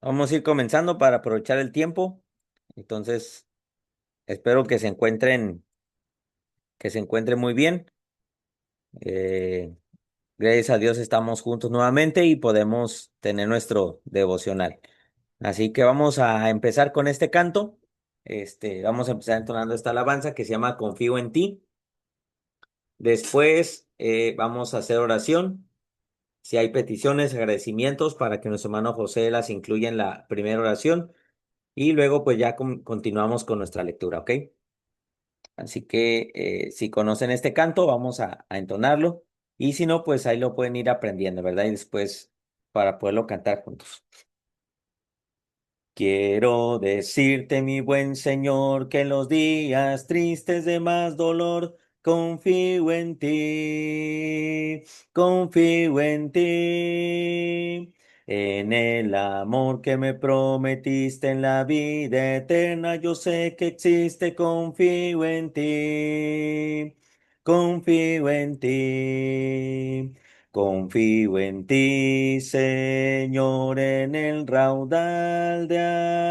Vamos a ir comenzando para aprovechar el tiempo. Entonces, espero que se encuentren muy bien. Eh, Gracias a Dios estamos juntos nuevamente y podemos tener nuestro devocional. Así que vamos a empezar con este canto. Vamos a empezar entonando esta alabanza que se llama Confío en ti. Después vamos a hacer oración. Si hay peticiones, agradecimientos para que nuestro hermano José las incluya en la primera oración. Y luego pues ya continuamos con nuestra lectura, ¿ok? Así que si conocen este canto, vamos a entonarlo. Y si no, pues ahí lo pueden ir aprendiendo, ¿verdad? Y después para poderlo cantar juntos. Quiero decirte, mi buen Señor, que en los días tristes de más dolor, confío en ti, confío en ti, en el amor que me prometiste en la vida eterna, yo sé que existe, confío en ti, confío en ti. Confío en ti, Señor, en el raudal de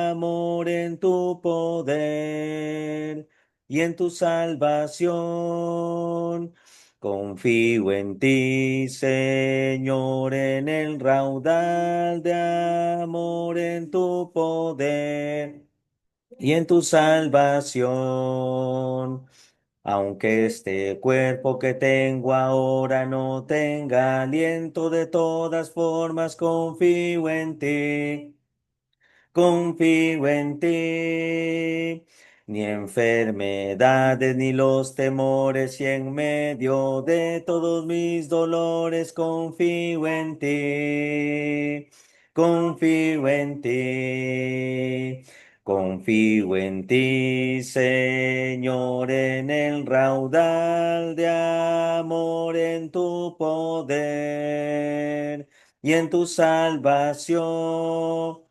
amor, en tu poder y en tu salvación. Confío en ti, Señor, en el raudal de amor, en tu poder y en tu salvación. Aunque este cuerpo que tengo ahora no tenga aliento, de todas formas confío en ti, confío en ti. Ni enfermedades ni los temores y en medio de todos mis dolores confío en ti, confío en ti. Confío en ti, Señor, en el raudal de amor, en tu poder y en tu salvación.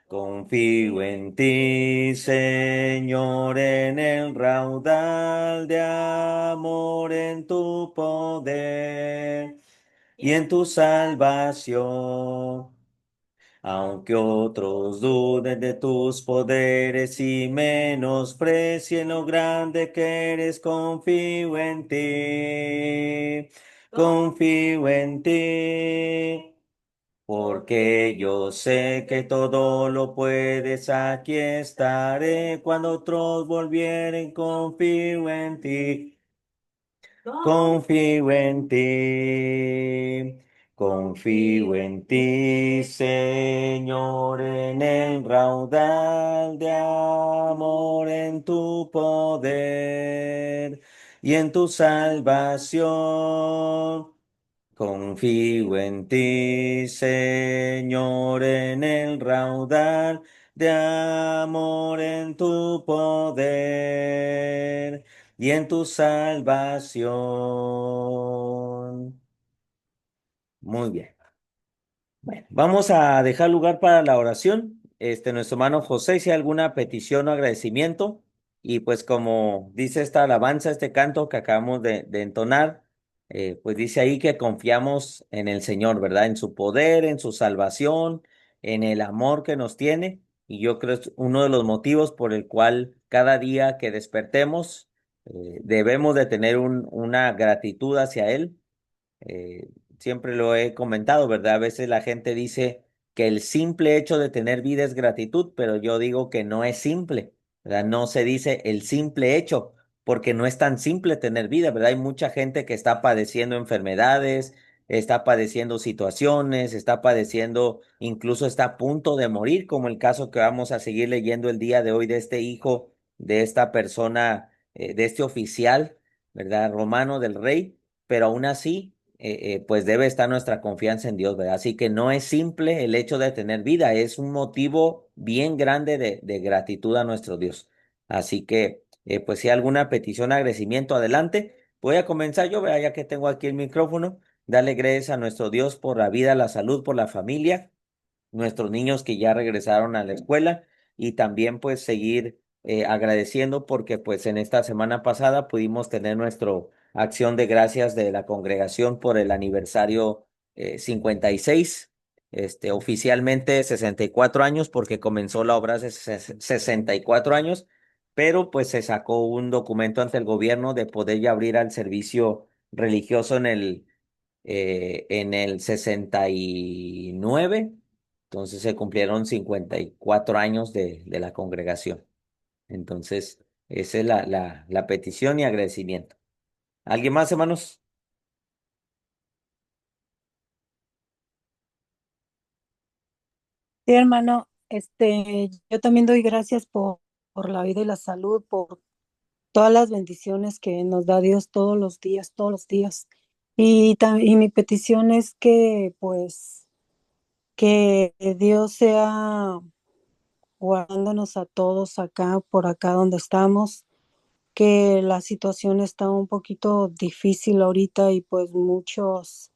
Confío en ti, Señor, en el raudal de amor, en tu poder y en tu salvación. Aunque otros duden de tus poderes y menosprecien lo grande que eres, confío en ti, confío en ti. Porque yo sé que todo lo puedes, aquí estaré cuando otros volvieren, confío en ti. Confío en ti, confío en ti, Señor, en el raudal de amor, en tu poder y en tu salvación. Confío en ti, Señor, en el raudal de amor, en tu poder y en tu salvación. Muy bien. Bueno, vamos a dejar lugar para la oración. Nuestro hermano José, si hay alguna petición o agradecimiento. Y pues como dice esta alabanza, este canto que acabamos de entonar, pues dice ahí que confiamos en el Señor, ¿verdad? En su poder, en su salvación, en el amor que nos tiene. Y yo creo que es uno de los motivos por el cual cada día que despertemos, debemos de tener una gratitud hacia Él. Siempre lo he comentado, ¿verdad? A veces la gente dice que el simple hecho de tener vida es gratitud, pero yo digo que no es simple, ¿verdad? No se dice el simple hecho, porque no es tan simple tener vida, ¿verdad? Hay mucha gente que está padeciendo enfermedades, está padeciendo situaciones, está padeciendo, incluso está a punto de morir, como el caso que vamos a seguir leyendo el día de hoy de este hijo, de esta persona, de este oficial, ¿verdad? Romano del rey, pero aún así pues debe estar nuestra confianza en Dios, ¿verdad? Así que no es simple el hecho de tener vida, es un motivo bien grande de gratitud a nuestro Dios. Así que, pues si hay alguna petición, agradecimiento, adelante. Voy a comenzar yo, ¿verdad? Ya que tengo aquí el micrófono, darle gracias a nuestro Dios por la vida, la salud, por la familia, nuestros niños que ya regresaron a la escuela y también pues seguir agradeciendo porque pues en esta semana pasada pudimos tener nuestro acción de gracias de la congregación por el aniversario 56. oficialmente 64 años porque comenzó la obra hace 64 años, pero pues se sacó un documento ante el gobierno de poder ya abrir al servicio religioso en el 69. Entonces se cumplieron 54 años de la congregación. Entonces, esa es la petición y agradecimiento. ¿Alguien más, hermanos? Sí, hermano, yo también doy gracias por la vida y la salud, por todas las bendiciones que nos da Dios todos los días, todos los días. Y mi petición es que, pues, que Dios sea guardándonos a todos acá, por acá donde estamos, que la situación está un poquito difícil ahorita y pues muchas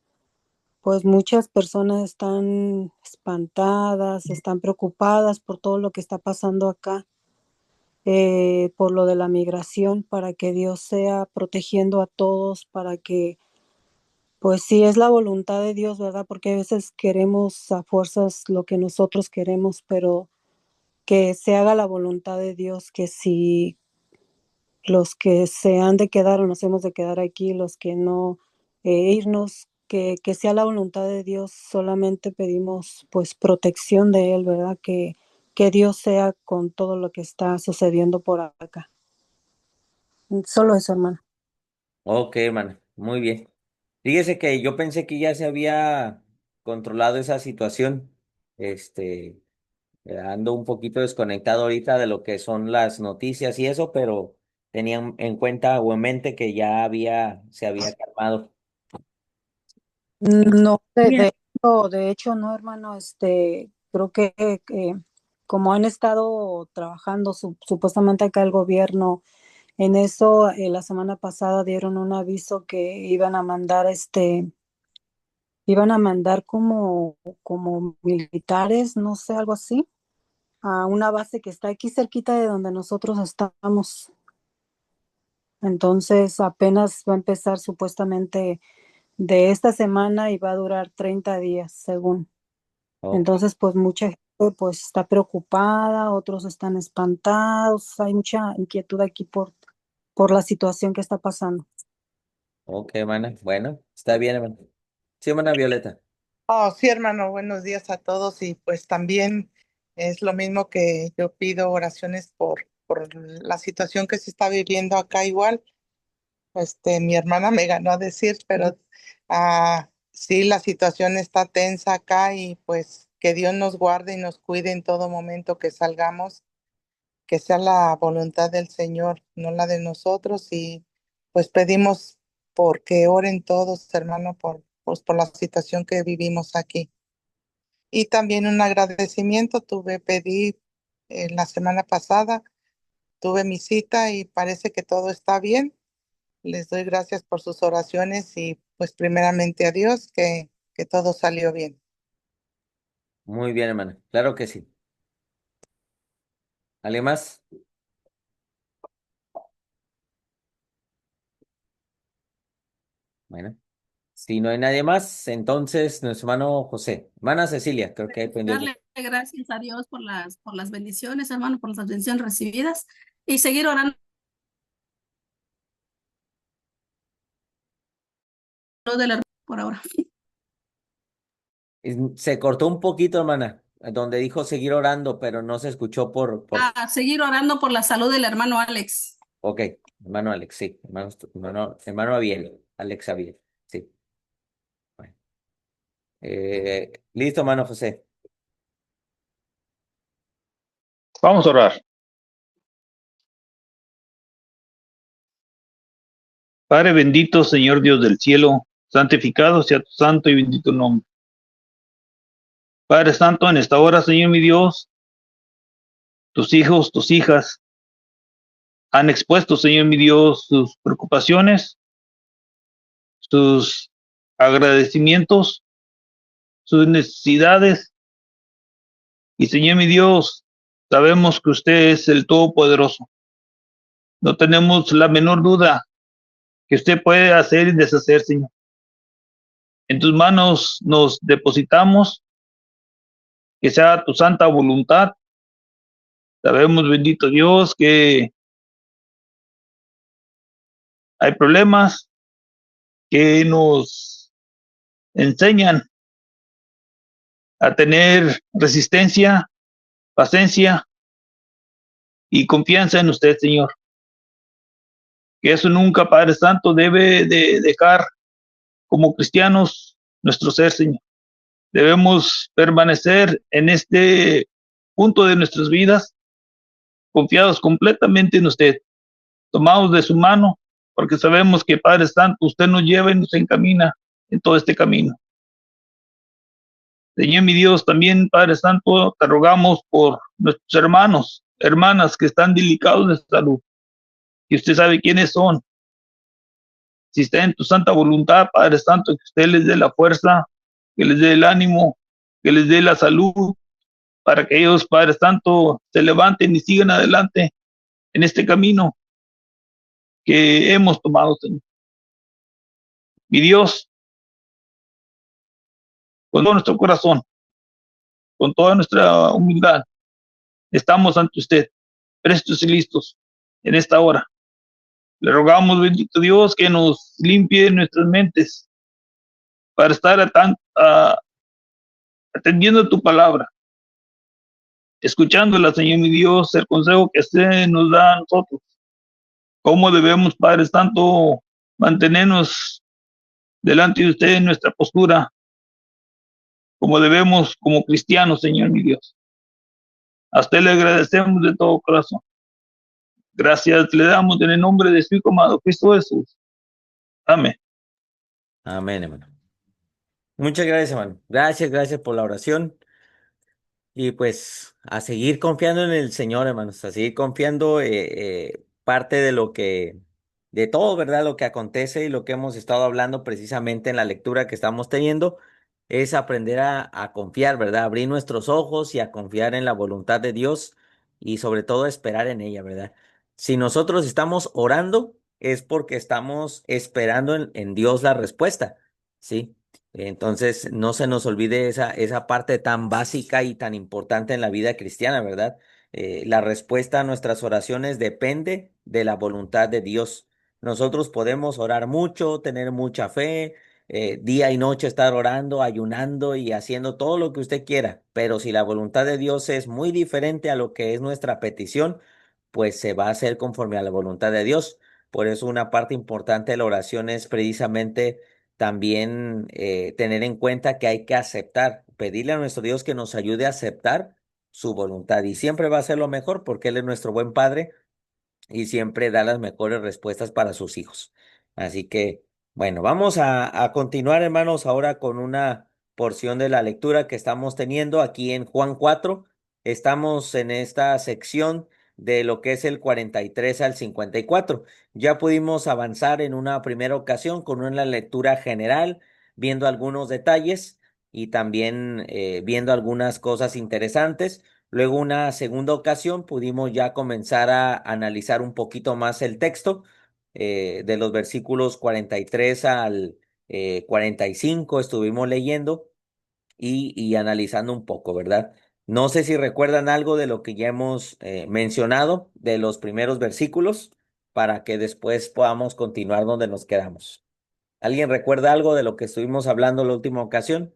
personas están espantadas, están preocupadas por todo lo que está pasando acá, por lo de la migración, para que Dios sea protegiendo a todos, para que, pues sí, es la voluntad de Dios, ¿verdad? Porque a veces queremos a fuerzas lo que nosotros queremos, pero que se haga la voluntad de Dios, que si los que se han de quedar o nos hemos de quedar aquí, los que no, irnos, que sea la voluntad de Dios, solamente pedimos pues protección de Él, ¿verdad? Que Dios sea con todo lo que está sucediendo por acá. Solo eso, hermano. Ok, hermano, muy bien. Fíjese que yo pensé que ya se había controlado esa situación. Este, ando un poquito desconectado ahorita de lo que son las noticias y eso, pero tenían en cuenta o en mente que ya se había calmado. No, Bien. de hecho, no, hermano, creo que como han estado trabajando supuestamente acá el gobierno en eso, la semana pasada dieron un aviso que iban a mandar como militares, no sé, algo así, a una base que está aquí cerquita de donde nosotros estamos. Entonces apenas va a empezar supuestamente de esta semana y va a durar 30 días, según. Ok, Entonces, pues mucha gente pues está preocupada, otros están espantados, hay mucha inquietud aquí por la situación que está pasando. ok, hermana. Bueno, está bien, hermano. Sí, hermana Violeta. Oh, sí, hermano, buenos días a todos y pues también es lo mismo que yo pido oraciones por la situación que se está viviendo acá igual. Mi hermana me ganó a decir, pero sí, la situación está tensa acá y pues que Dios nos guarde y nos cuide en todo momento que salgamos, que sea la voluntad del Señor, no la de nosotros y pues pedimos porque oren todos, hermano, por la situación que vivimos aquí. Y también un agradecimiento pedí la semana pasada, tuve mi cita y parece que todo está bien. Les doy gracias por sus oraciones y pues primeramente a Dios que todo salió bien. Muy bien, hermana. Claro que sí. ¿Alguien más? Bueno, si no hay nadie más, entonces nuestro hermano José. Hermana Cecilia, creo que ahí prendió el... Darle gracias a Dios por las bendiciones, hermano, por las bendiciones recibidas y seguir orando del hermano por ahora. Se cortó un poquito, hermana, donde dijo seguir orando, pero no se escuchó por... A seguir orando por la salud del hermano Alex. Ok, hermano Alex, sí, hermano Abiel, Alex Abiel, sí. Bueno. Listo, hermano José. Vamos a orar. Padre bendito, Señor Dios del cielo, santificado sea tu santo y bendito nombre. Padre Santo, en esta hora, Señor mi Dios, tus hijos, tus hijas han expuesto, Señor mi Dios, sus preocupaciones, sus agradecimientos, sus necesidades. Y Señor mi Dios, sabemos que usted es el Todopoderoso. No tenemos la menor duda que usted puede hacer y deshacer, Señor. En tus manos nos depositamos que sea tu santa voluntad. Sabemos, bendito Dios, que hay problemas que nos enseñan a tener resistencia, paciencia y confianza en usted, Señor. Que eso nunca, Padre Santo, debe de dejar como cristianos nuestro ser, Señor. Debemos permanecer en este punto de nuestras vidas, confiados completamente en usted, tomados de su mano, porque sabemos que, Padre Santo, usted nos lleva y nos encamina en todo este camino. Señor mi Dios, también, Padre Santo, te rogamos por nuestros hermanos, hermanas que están delicados de salud, que usted sabe quiénes son. Si está en tu santa voluntad, Padre Santo, que usted les dé la fuerza, que les dé el ánimo, que les dé la salud, para que ellos, Padre Santo, se levanten y sigan adelante en este camino que hemos tomado, Señor. Mi Dios, con todo nuestro corazón, con toda nuestra humildad, estamos ante usted, prestos y listos en esta hora. Le rogamos, bendito Dios, que nos limpie nuestras mentes para estar atendiendo tu palabra, escuchándola, Señor mi Dios, el consejo que usted nos da a nosotros. Cómo debemos, Padre Santo, mantenernos delante de usted en nuestra postura, como debemos como cristianos, Señor mi Dios. A usted le agradecemos de todo corazón. Gracias le damos en el nombre de su Hijo amado Cristo Jesús. Amén. Amén, hermano. Muchas gracias, hermano. Gracias por la oración. Y pues a seguir confiando en el Señor, hermanos, a seguir confiando parte de todo, ¿verdad? Lo que acontece y lo que hemos estado hablando precisamente en la lectura que estamos teniendo, es aprender a confiar, ¿verdad? Abrir nuestros ojos y a confiar en la voluntad de Dios y sobre todo esperar en ella, ¿verdad? Si nosotros estamos orando, es porque estamos esperando en Dios la respuesta, ¿sí? Entonces, no se nos olvide esa parte tan básica y tan importante en la vida cristiana, ¿verdad? La respuesta a nuestras oraciones depende de la voluntad de Dios. Nosotros podemos orar mucho, tener mucha fe, día y noche estar orando, ayunando y haciendo todo lo que usted quiera, pero si la voluntad de Dios es muy diferente a lo que es nuestra petición, pues se va a hacer conforme a la voluntad de Dios. Por eso una parte importante de la oración es precisamente también tener en cuenta que hay que aceptar, pedirle a nuestro Dios que nos ayude a aceptar su voluntad y siempre va a ser lo mejor porque Él es nuestro buen Padre y siempre da las mejores respuestas para sus hijos. Así que, bueno, vamos a continuar, hermanos, ahora con una porción de la lectura que estamos teniendo aquí en Juan 4. Estamos en esta sección de lo que es el 43 al 54. Ya pudimos avanzar en una primera ocasión con una lectura general, viendo algunos detalles y también viendo algunas cosas interesantes. Luego, una segunda ocasión, pudimos ya comenzar a analizar un poquito más el texto de los versículos 43 al 45, estuvimos leyendo y analizando un poco, ¿verdad? No sé si recuerdan algo de lo que ya hemos mencionado de los primeros versículos para que después podamos continuar donde nos quedamos. ¿Alguien recuerda algo de lo que estuvimos hablando la última ocasión?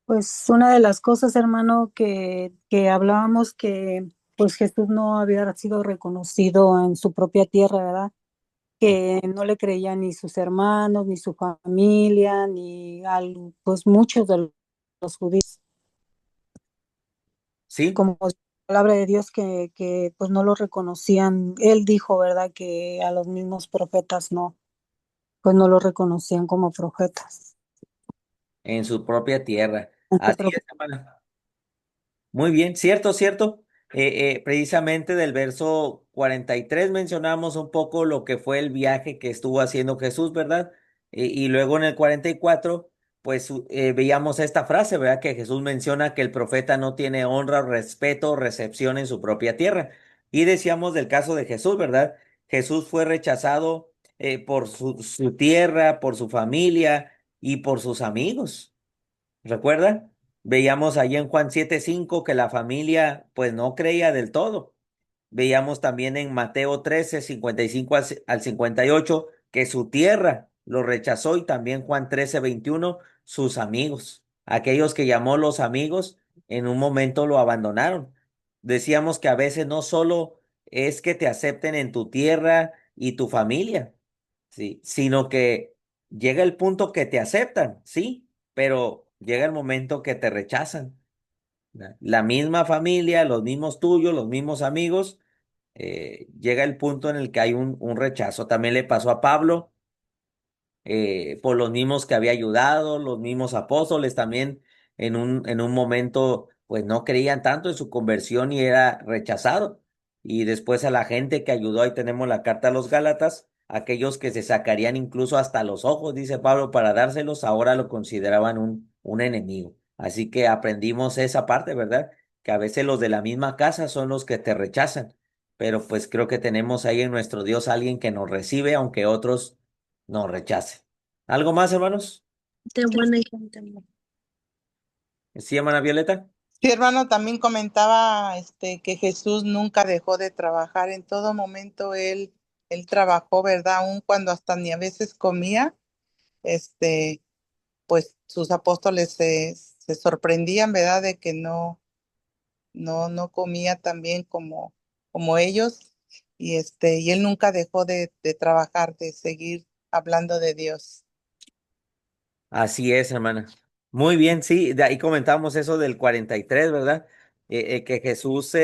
Pues una de las cosas, hermano, que hablábamos que pues Jesús no había sido reconocido en su propia tierra, ¿verdad? Que no le creían ni sus hermanos, ni su familia, pues muchos de los judíos, Sí. como la palabra de Dios que pues no lo reconocían. Él dijo, ¿verdad? Que a los mismos profetas no, pues no lo reconocían como profetas. En su propia tierra. En su Así propia- es, hermano. Muy bien, cierto, cierto. Precisamente del verso 43 mencionamos un poco lo que fue el viaje que estuvo haciendo Jesús, ¿verdad? Y luego en el 44, pues veíamos esta frase, ¿verdad? Que Jesús menciona que el profeta no tiene honra, respeto, recepción en su propia tierra. Y decíamos del caso de Jesús, ¿verdad? Jesús fue rechazado por su tierra, por su familia y por sus amigos. ¿Recuerda? Veíamos allí en Juan 7:5 que la familia pues no creía del todo. Veíamos también en Mateo 13:55 al 58 que su tierra lo rechazó, y también Juan 13:21 sus amigos. Aquellos que llamó los amigos en un momento lo abandonaron. Decíamos que a veces no solo es que te acepten en tu tierra y tu familia, sí, sino que llega el punto que te aceptan, sí, pero llega el momento que te rechazan. La misma familia, los mismos tuyos, los mismos amigos, llega el punto en el que hay un rechazo. También le pasó a Pablo, por los mismos que había ayudado, los mismos apóstoles también en un momento pues no creían tanto en su conversión y era rechazado. Y después a la gente que ayudó, ahí tenemos la carta a los Gálatas, aquellos que se sacarían incluso hasta los ojos, dice Pablo, para dárselos, ahora lo consideraban un enemigo. Así que aprendimos esa parte, ¿verdad? Que a veces los de la misma casa son los que te rechazan, pero pues creo que tenemos ahí en nuestro Dios alguien que nos recibe, aunque otros no rechace. ¿Algo más, hermanos? De buena gente. ¿Sí, hermana Violeta? Sí, hermano, también comentaba que Jesús nunca dejó de trabajar. En todo momento él trabajó, ¿verdad? Aun cuando hasta ni a veces comía, este, pues sus apóstoles se sorprendían, ¿verdad? De que no comía tan bien como ellos. Y él nunca dejó de trabajar, de seguir hablando de Dios. Así es, hermana. Muy bien, sí, de ahí comentamos eso del 43, ¿verdad? Que Jesús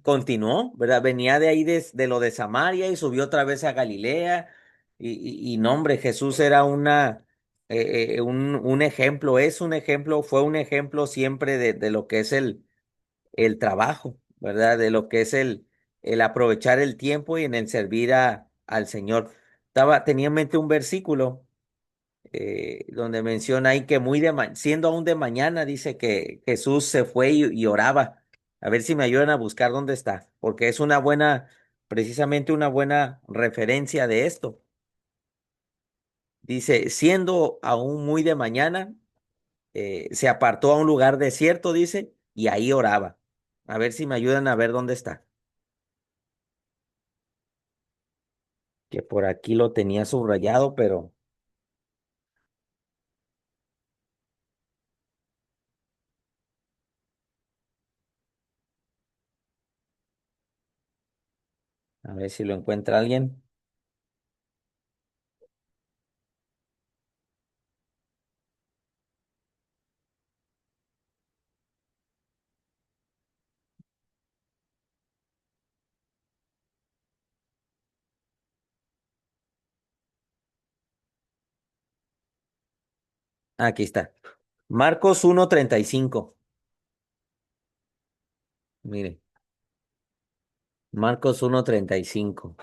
continuó, ¿verdad? Venía de ahí de lo de Samaria y subió otra vez a Galilea. Y no, hombre, Jesús era un ejemplo, es un ejemplo, fue un ejemplo siempre de lo que es el trabajo, ¿verdad? De lo que es el aprovechar el tiempo y en el servir al Señor. Tenía en mente un versículo, donde menciona ahí que siendo aún de mañana, dice que Jesús se fue y oraba. A ver si me ayudan a buscar dónde está, porque es precisamente una buena referencia de esto. Dice, siendo aún muy de mañana, se apartó a un lugar desierto, dice, y ahí oraba. A ver si me ayudan a ver dónde está. Que por aquí lo tenía subrayado, pero a ver si lo encuentra alguien. Aquí está. Marcos 1:35. Mire, Marcos 1:35.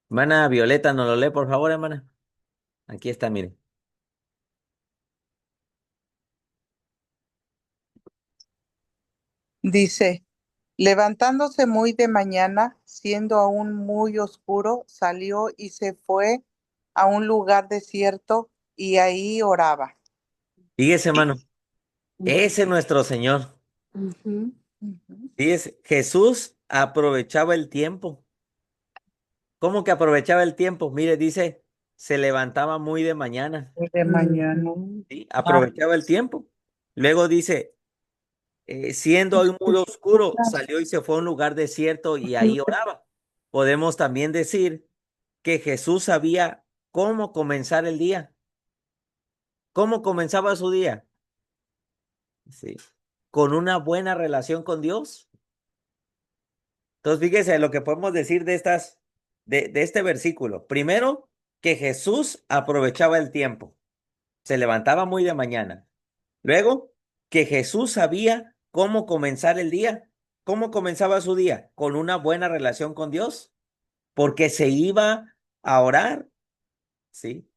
Hermana Violeta, ¿nos lo lee, por favor, hermana? Aquí está, mire. Dice, levantándose muy de mañana, siendo aún muy oscuro, salió y se fue a un lugar desierto y ahí oraba. Fíjese, hermano, ese es nuestro Señor. Ujú. Ujú. Fíjese, Jesús aprovechaba el tiempo. ¿Cómo que aprovechaba el tiempo? Mire, dice, se levantaba muy de mañana. Muy de mañana. Ujú. ¿Sí? Ah, Aprovechaba el tiempo. Luego dice, siendo aún muy oscuro, salió y se fue a un lugar desierto y ahí oraba. Podemos también decir que Jesús sabía cómo comenzar el día. ¿Cómo comenzaba su día? Sí. Con una buena relación con Dios. Entonces, fíjese lo que podemos decir de este versículo. Primero, que Jesús aprovechaba el tiempo. Se levantaba muy de mañana. Luego, que Jesús sabía cómo comenzar el día. ¿Cómo comenzaba su día? Con una buena relación con Dios, porque se iba a orar, ¿sí?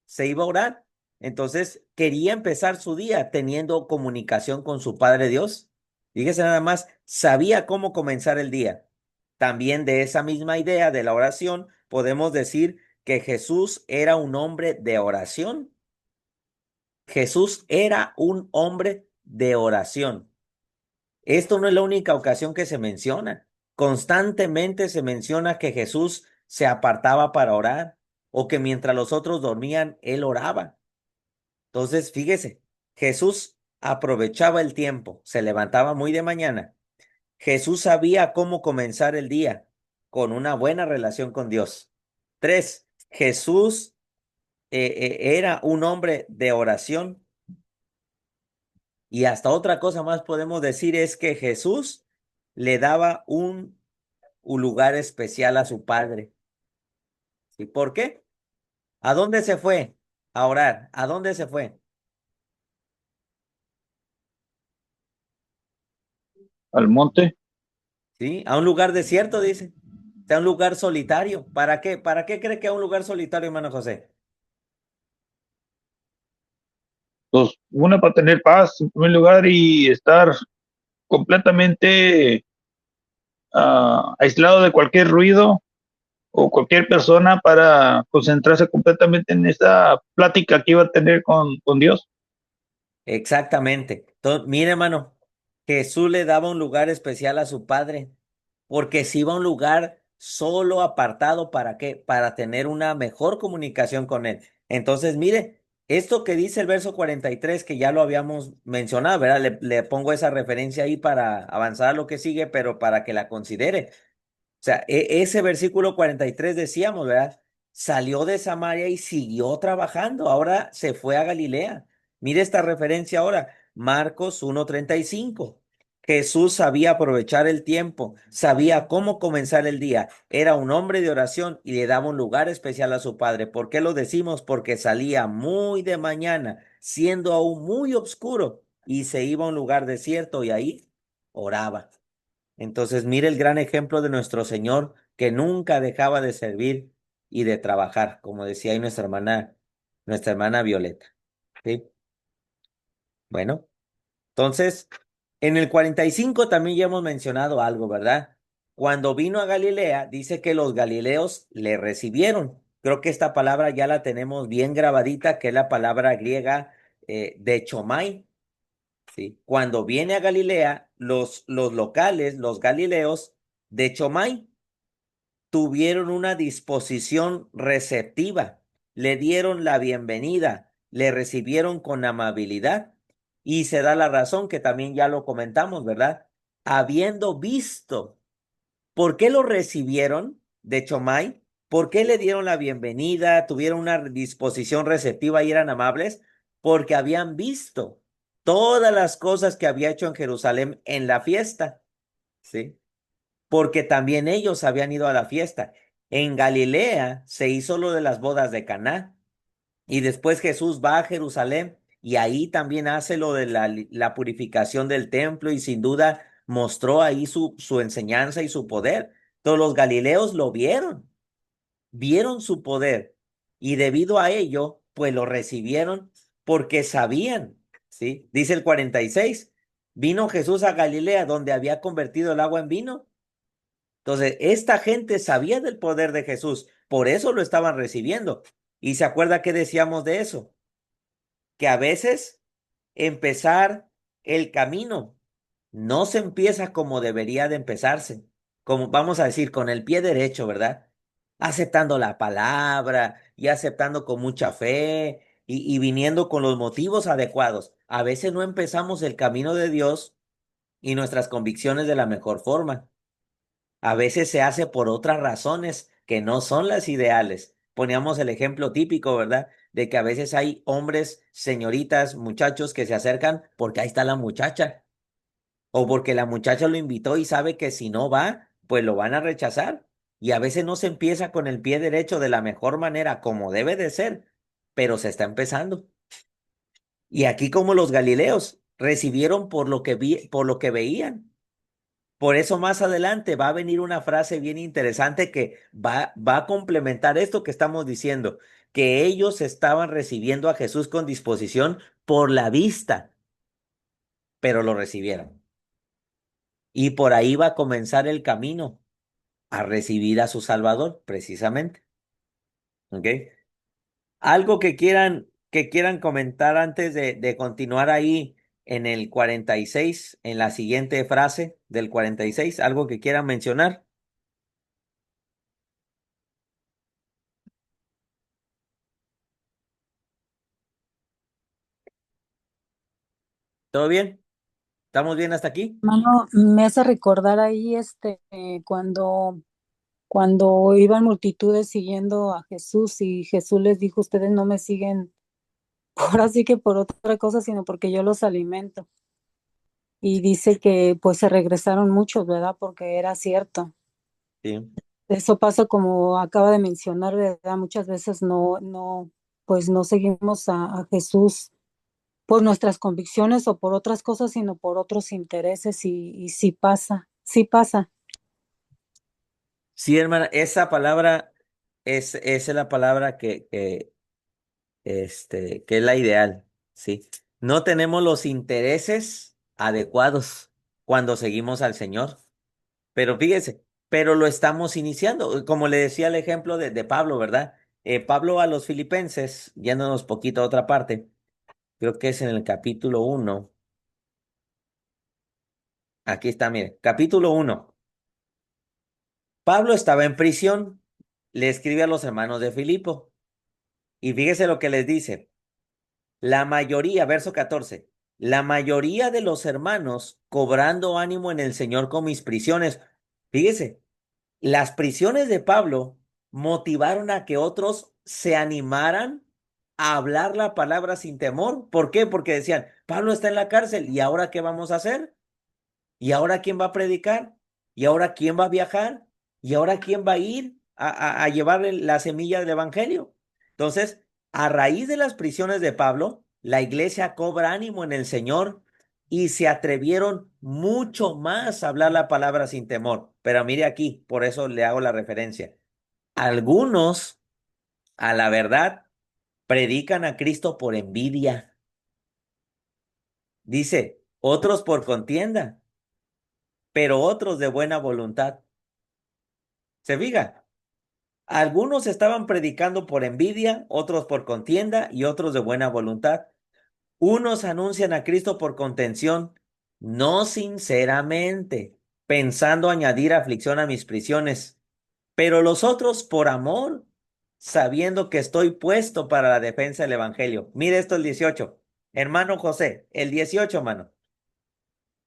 Se iba a orar. Entonces, quería empezar su día teniendo comunicación con su Padre Dios. Fíjese nada más, sabía cómo comenzar el día. También de esa misma idea de la oración, podemos decir que Jesús era un hombre de oración. Jesús era un hombre de oración. Esto no es la única ocasión que se menciona. Constantemente se menciona que Jesús se apartaba para orar o que mientras los otros dormían, él oraba. Entonces, fíjese, Jesús aprovechaba el tiempo, se levantaba muy de mañana. Jesús sabía cómo comenzar el día con una buena relación con Dios. 3, Jesús era un hombre de oración. Y hasta otra cosa más podemos decir es que Jesús le daba un lugar especial a su Padre. ¿Y por qué? ¿A dónde se fue a orar? ¿A dónde se fue? al monte. ¿Sí? A un lugar desierto, dice. O sea, un lugar solitario. ¿Para qué? ¿Para qué cree que a un lugar solitario, hermano José? Pues una para tener paz en primer lugar y estar completamente aislado de cualquier ruido o cualquier persona para concentrarse completamente en esa plática que iba a tener con Dios. Exactamente. Entonces, mire, hermano, Jesús le daba un lugar especial a su Padre, porque se iba a un lugar solo apartado, ¿para qué? Para tener una mejor comunicación con Él. Entonces, mire, esto que dice el verso 43, que ya lo habíamos mencionado, ¿verdad? Le pongo esa referencia ahí para avanzar a lo que sigue, pero para que la considere. O sea, ese versículo 43 decíamos, ¿verdad? Salió de Samaria y siguió trabajando. Ahora se fue a Galilea. Mire esta referencia ahora, Marcos 1:35. Jesús sabía aprovechar el tiempo, sabía cómo comenzar el día. Era un hombre de oración y le daba un lugar especial a su Padre. ¿Por qué lo decimos? Porque salía muy de mañana, siendo aún muy oscuro, y se iba a un lugar desierto y ahí oraba. Entonces, mire el gran ejemplo de nuestro Señor que nunca dejaba de servir y de trabajar, como decía ahí nuestra hermana Violeta. ¿Sí? Bueno, entonces, en el 45 también ya hemos mencionado algo, ¿verdad? Cuando vino a Galilea, dice que los galileos le recibieron. Creo que esta palabra ya la tenemos bien grabadita, que es la palabra griega de chomai. ¿Sí? Cuando viene a Galilea, los locales, los galileos de Chomai, tuvieron una disposición receptiva, le dieron la bienvenida, le recibieron con amabilidad y se da la razón que también ya lo comentamos, ¿verdad? Habiendo visto, ¿por qué lo recibieron de Chomai? ¿Por qué le dieron la bienvenida? ¿Tuvieron una disposición receptiva y eran amables? Porque habían visto todas las cosas que había hecho en Jerusalén en la fiesta, ¿sí? Porque también ellos habían ido a la fiesta. En Galilea se hizo lo de las bodas de Caná y después Jesús va a Jerusalén y ahí también hace lo de la purificación del templo y sin duda mostró ahí su enseñanza y su poder. Todos los galileos lo vieron su poder y debido a ello, pues lo recibieron porque sabían, ¿sí? Dice el 46, vino Jesús a Galilea donde había convertido el agua en vino. Entonces, esta gente sabía del poder de Jesús, por eso lo estaban recibiendo. ¿Y se acuerda qué decíamos de eso? Que a veces empezar el camino no se empieza como debería de empezarse, como vamos a decir, con el pie derecho, ¿verdad? Aceptando la palabra y aceptando con mucha fe y viniendo con los motivos adecuados. A veces no empezamos el camino de Dios y nuestras convicciones de la mejor forma. A veces se hace por otras razones que no son las ideales. Poníamos el ejemplo típico, ¿verdad? De que a veces hay hombres, señoritas, muchachos que se acercan porque ahí está la muchacha. O porque la muchacha lo invitó y sabe que si no va, pues lo van a rechazar. Y a veces no se empieza con el pie derecho de la mejor manera, como debe de ser, pero se está empezando. Y aquí como los galileos recibieron por lo que por lo que veían. Por eso más adelante va a venir una frase bien interesante que va a complementar esto que estamos diciendo, que ellos estaban recibiendo a Jesús con disposición por la vista, pero lo recibieron. Y por ahí va a comenzar el camino a recibir a su Salvador, precisamente. ¿Ok? Algo que quieran comentar antes de continuar ahí en el 46, en la siguiente frase del 46, algo que quieran mencionar. ¿Todo bien? ¿Estamos bien hasta aquí? Hermano, me hace recordar ahí cuando iban multitudes siguiendo a Jesús y Jesús les dijo, ustedes no me siguen por así que por otra cosa, sino porque yo los alimento. Y dice que pues se regresaron muchos, ¿verdad? Porque era cierto. Sí. Eso pasa como acaba de mencionar, ¿verdad? Muchas veces pues no seguimos a Jesús por nuestras convicciones o por otras cosas, sino por otros intereses y sí pasa, sí pasa. Sí, hermana, esa palabra es la palabra que es la ideal, ¿sí? No tenemos los intereses adecuados cuando seguimos al Señor, pero fíjese, pero lo estamos iniciando, como le decía el ejemplo de Pablo, ¿verdad? Pablo a los filipenses, yéndonos poquito a otra parte, creo que es en el capítulo 1, aquí está, mire, capítulo 1. Pablo estaba en prisión, le escribe a los hermanos de Filipo, y fíjese lo que les dice. La mayoría, verso 14, la mayoría de los hermanos cobrando ánimo en el Señor con mis prisiones. Fíjese, las prisiones de Pablo motivaron a que otros se animaran a hablar la palabra sin temor. ¿Por qué? Porque decían, Pablo está en la cárcel, ¿y ahora qué vamos a hacer? ¿Y ahora quién va a predicar? ¿Y ahora quién va a viajar? ¿Y ahora quién va a ir a llevar la semilla del evangelio? Entonces, a raíz de las prisiones de Pablo, la iglesia cobra ánimo en el Señor y se atrevieron mucho más a hablar la palabra sin temor. Pero mire aquí, por eso le hago la referencia. Algunos, a la verdad, predican a Cristo por envidia. Dice, otros por contienda, pero otros de buena voluntad. ¿Se fija? Algunos estaban predicando por envidia, otros por contienda y otros de buena voluntad. Unos anuncian a Cristo por contención, no sinceramente, pensando añadir aflicción a mis prisiones, pero los otros por amor, sabiendo que estoy puesto para la defensa del Evangelio. Mire esto el 18. Hermano José, el 18, hermano.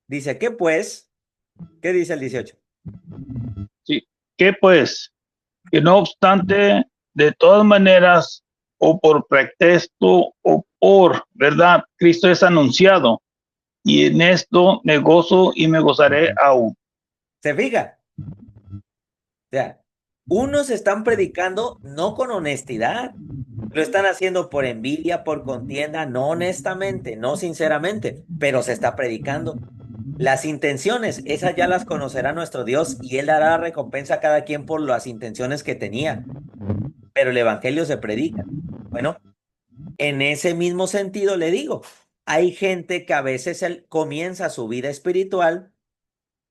Dice, ¿qué pues? ¿Qué dice el 18? Sí. ¿Qué pues? Que no obstante, de todas maneras, o por pretexto o por verdad, Cristo es anunciado, y en esto me gozo y me gozaré aún. ¿Se fija? O sea, unos están predicando no con honestidad, lo están haciendo por envidia, por contienda, no honestamente, no sinceramente, pero se está predicando. Las intenciones, esas ya las conocerá nuestro Dios y Él dará recompensa a cada quien por las intenciones que tenía, pero el Evangelio se predica. Bueno, en ese mismo sentido le digo, hay gente que a veces él comienza su vida espiritual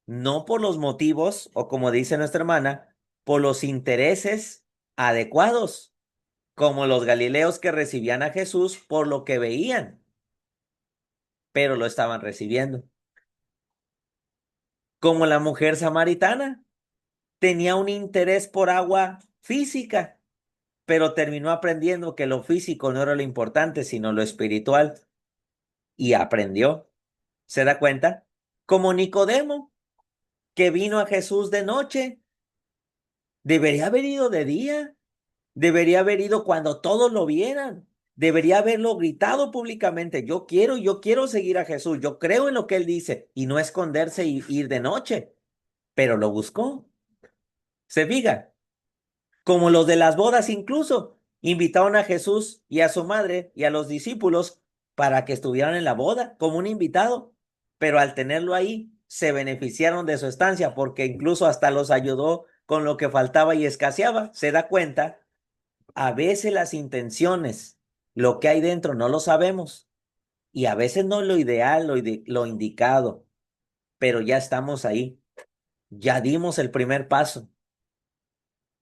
no por los motivos, o como dice nuestra hermana, por los intereses adecuados, como los galileos que recibían a Jesús por lo que veían, pero lo estaban recibiendo. Como la mujer samaritana, tenía un interés por agua física, pero terminó aprendiendo que lo físico no era lo importante, sino lo espiritual, y aprendió. ¿Se da cuenta? Como Nicodemo, que vino a Jesús de noche, debería haber ido de día. Debería haber ido cuando todos lo vieran. Debería haberlo gritado públicamente. Yo quiero seguir a Jesús. Yo creo en lo que él dice y no esconderse y ir de noche. Pero lo buscó. Se fija, como los de las bodas incluso. Invitaron a Jesús y a su madre y a los discípulos para que estuvieran en la boda como un invitado. Pero al tenerlo ahí, se beneficiaron de su estancia porque incluso hasta los ayudó con lo que faltaba y escaseaba. ¿Se da cuenta? A veces las intenciones, lo que hay dentro, no lo sabemos. Y a veces no es lo ideal, lo indicado, pero ya estamos ahí. Ya dimos el primer paso.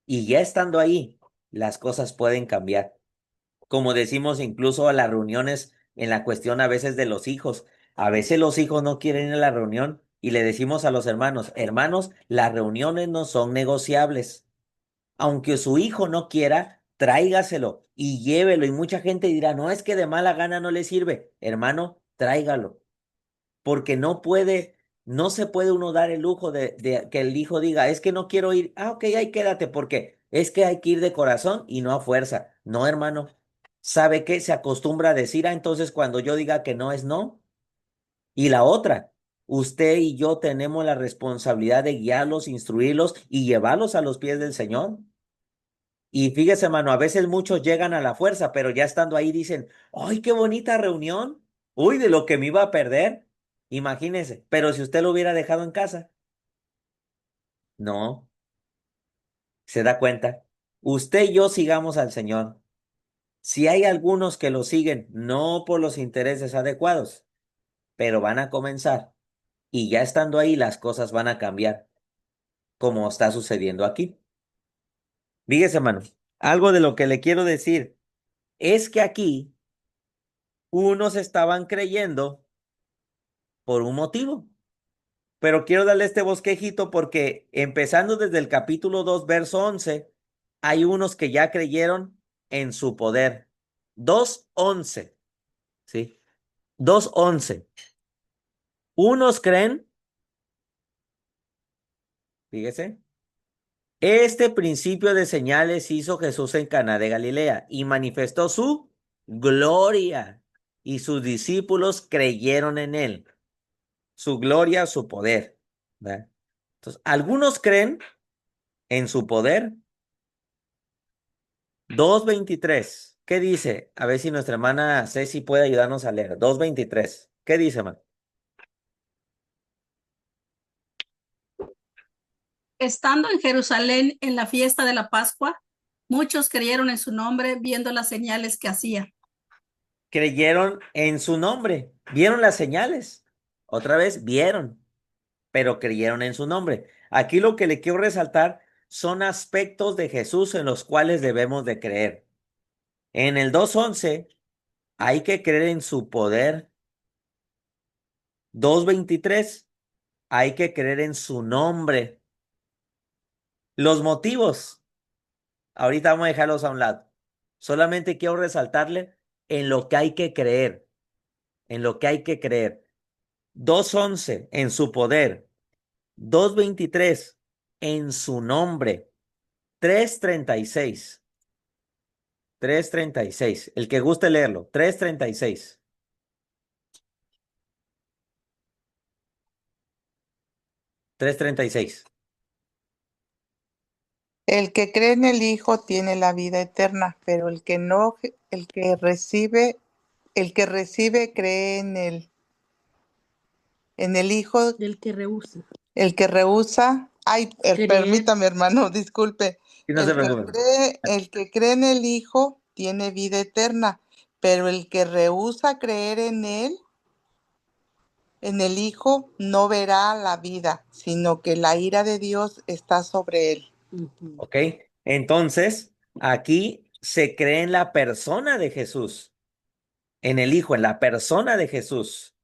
Y ya estando ahí, las cosas pueden cambiar. Como decimos incluso a las reuniones en la cuestión a veces de los hijos. A veces los hijos no quieren ir a la reunión y le decimos a los hermanos, hermanos, las reuniones no son negociables. Aunque su hijo no quiera, tráigaselo y llévelo. Y mucha gente dirá, no, es que de mala gana no le sirve. Hermano, tráigalo. Porque no se puede uno dar el lujo de que el hijo diga, es que no quiero ir. Ah, ok, ahí quédate, porque es que hay que ir de corazón y no a fuerza. No, hermano. ¿Sabe qué? Se acostumbra a decir, ah, entonces cuando yo diga que no es no. Y la otra, usted y yo tenemos la responsabilidad de guiarlos, instruirlos y llevarlos a los pies del Señor. Y fíjese, hermano, a veces muchos llegan a la fuerza, pero ya estando ahí dicen, ¡ay, qué bonita reunión! ¡Uy, de lo que me iba a perder! Imagínese, pero si usted lo hubiera dejado en casa, no, se da cuenta. Usted y yo sigamos al Señor. Si hay algunos que lo siguen, no por los intereses adecuados, pero van a comenzar y ya estando ahí las cosas van a cambiar, como está sucediendo aquí. Fíjese, hermano, algo de lo que le quiero decir es que aquí unos estaban creyendo por un motivo. Pero quiero darle este bosquejito porque empezando desde el capítulo 2 verso 11 hay unos que ya creyeron en su poder. 2:11, ¿sí? 2:11. Unos creen, fíjese, este principio de señales hizo Jesús en Caná de Galilea y manifestó su gloria y sus discípulos creyeron en él. Su gloria, su poder, ¿verdad? Entonces, algunos creen en su poder. 2:23. ¿Qué dice? A ver si nuestra hermana Ceci puede ayudarnos a leer. 2:23. ¿Qué dice, man? Estando en Jerusalén en la fiesta de la Pascua, muchos creyeron en su nombre viendo las señales que hacía. Creyeron en su nombre. Vieron las señales. Otra vez, vieron, pero creyeron en su nombre. Aquí lo que le quiero resaltar son aspectos de Jesús en los cuales debemos de creer. En el 2:11 hay que creer en su poder. 2:23 hay que creer en su nombre. Los motivos, ahorita vamos a dejarlos a un lado. Solamente quiero resaltarle en lo que hay que creer, en lo que hay que creer. 2:11 en su poder. 2:23 en su nombre. 3:36. 3:36. El que guste leerlo. 3:36. 3:36. El que cree en el Hijo tiene la vida eterna, pero el que no, el que recibe cree en el Hijo, Del que rehúsa. el que rehúsa, Creer. permítame, hermano, disculpe. Y no se preocupen. El que cree en el Hijo tiene vida eterna, pero el que rehúsa creer en él, en el Hijo, no verá la vida, sino que la ira de Dios está sobre él. Ujú. ¿Ok? Entonces, aquí se cree en la persona de Jesús, en el Hijo, en la persona de Jesús.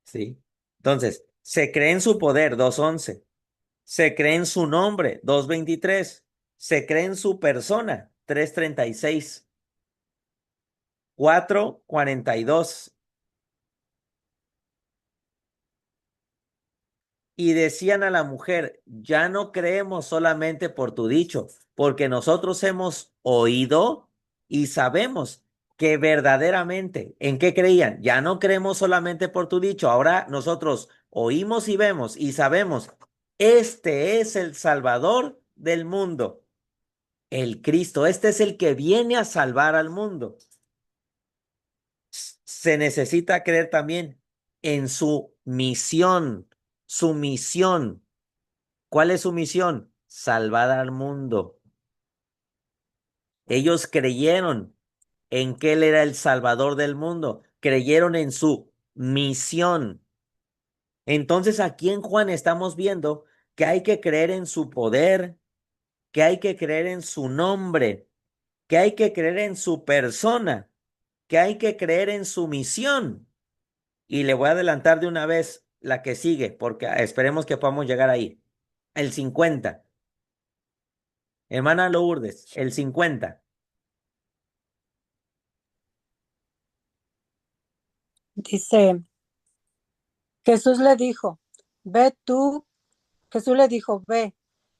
¿Sí? Entonces, se cree en su poder, 2:11. Se cree en su nombre, 2:23. Se cree en su persona, 3:36. 4:42. Y decían a la mujer, ya no creemos solamente por tu dicho, porque nosotros hemos oído y sabemos que verdaderamente, ¿en qué creían? Ya no creemos solamente por tu dicho, ahora nosotros oímos y vemos y sabemos, este es el Salvador del mundo, el Cristo, este es el que viene a salvar al mundo. Se necesita creer también en su misión, su misión. ¿Cuál es su misión? Salvar al mundo. Ellos creyeron en que Él era el Salvador del mundo, creyeron en su misión. Entonces aquí en Juan estamos viendo que hay que creer en su poder, que hay que creer en su nombre, que hay que creer en su persona, que hay que creer en su misión. Y le voy a adelantar de una vez la que sigue, porque esperemos que podamos llegar ahí. El 50. Hermana Lourdes, el 50. Dice, Jesús le dijo, ve tú, Jesús le dijo, ve,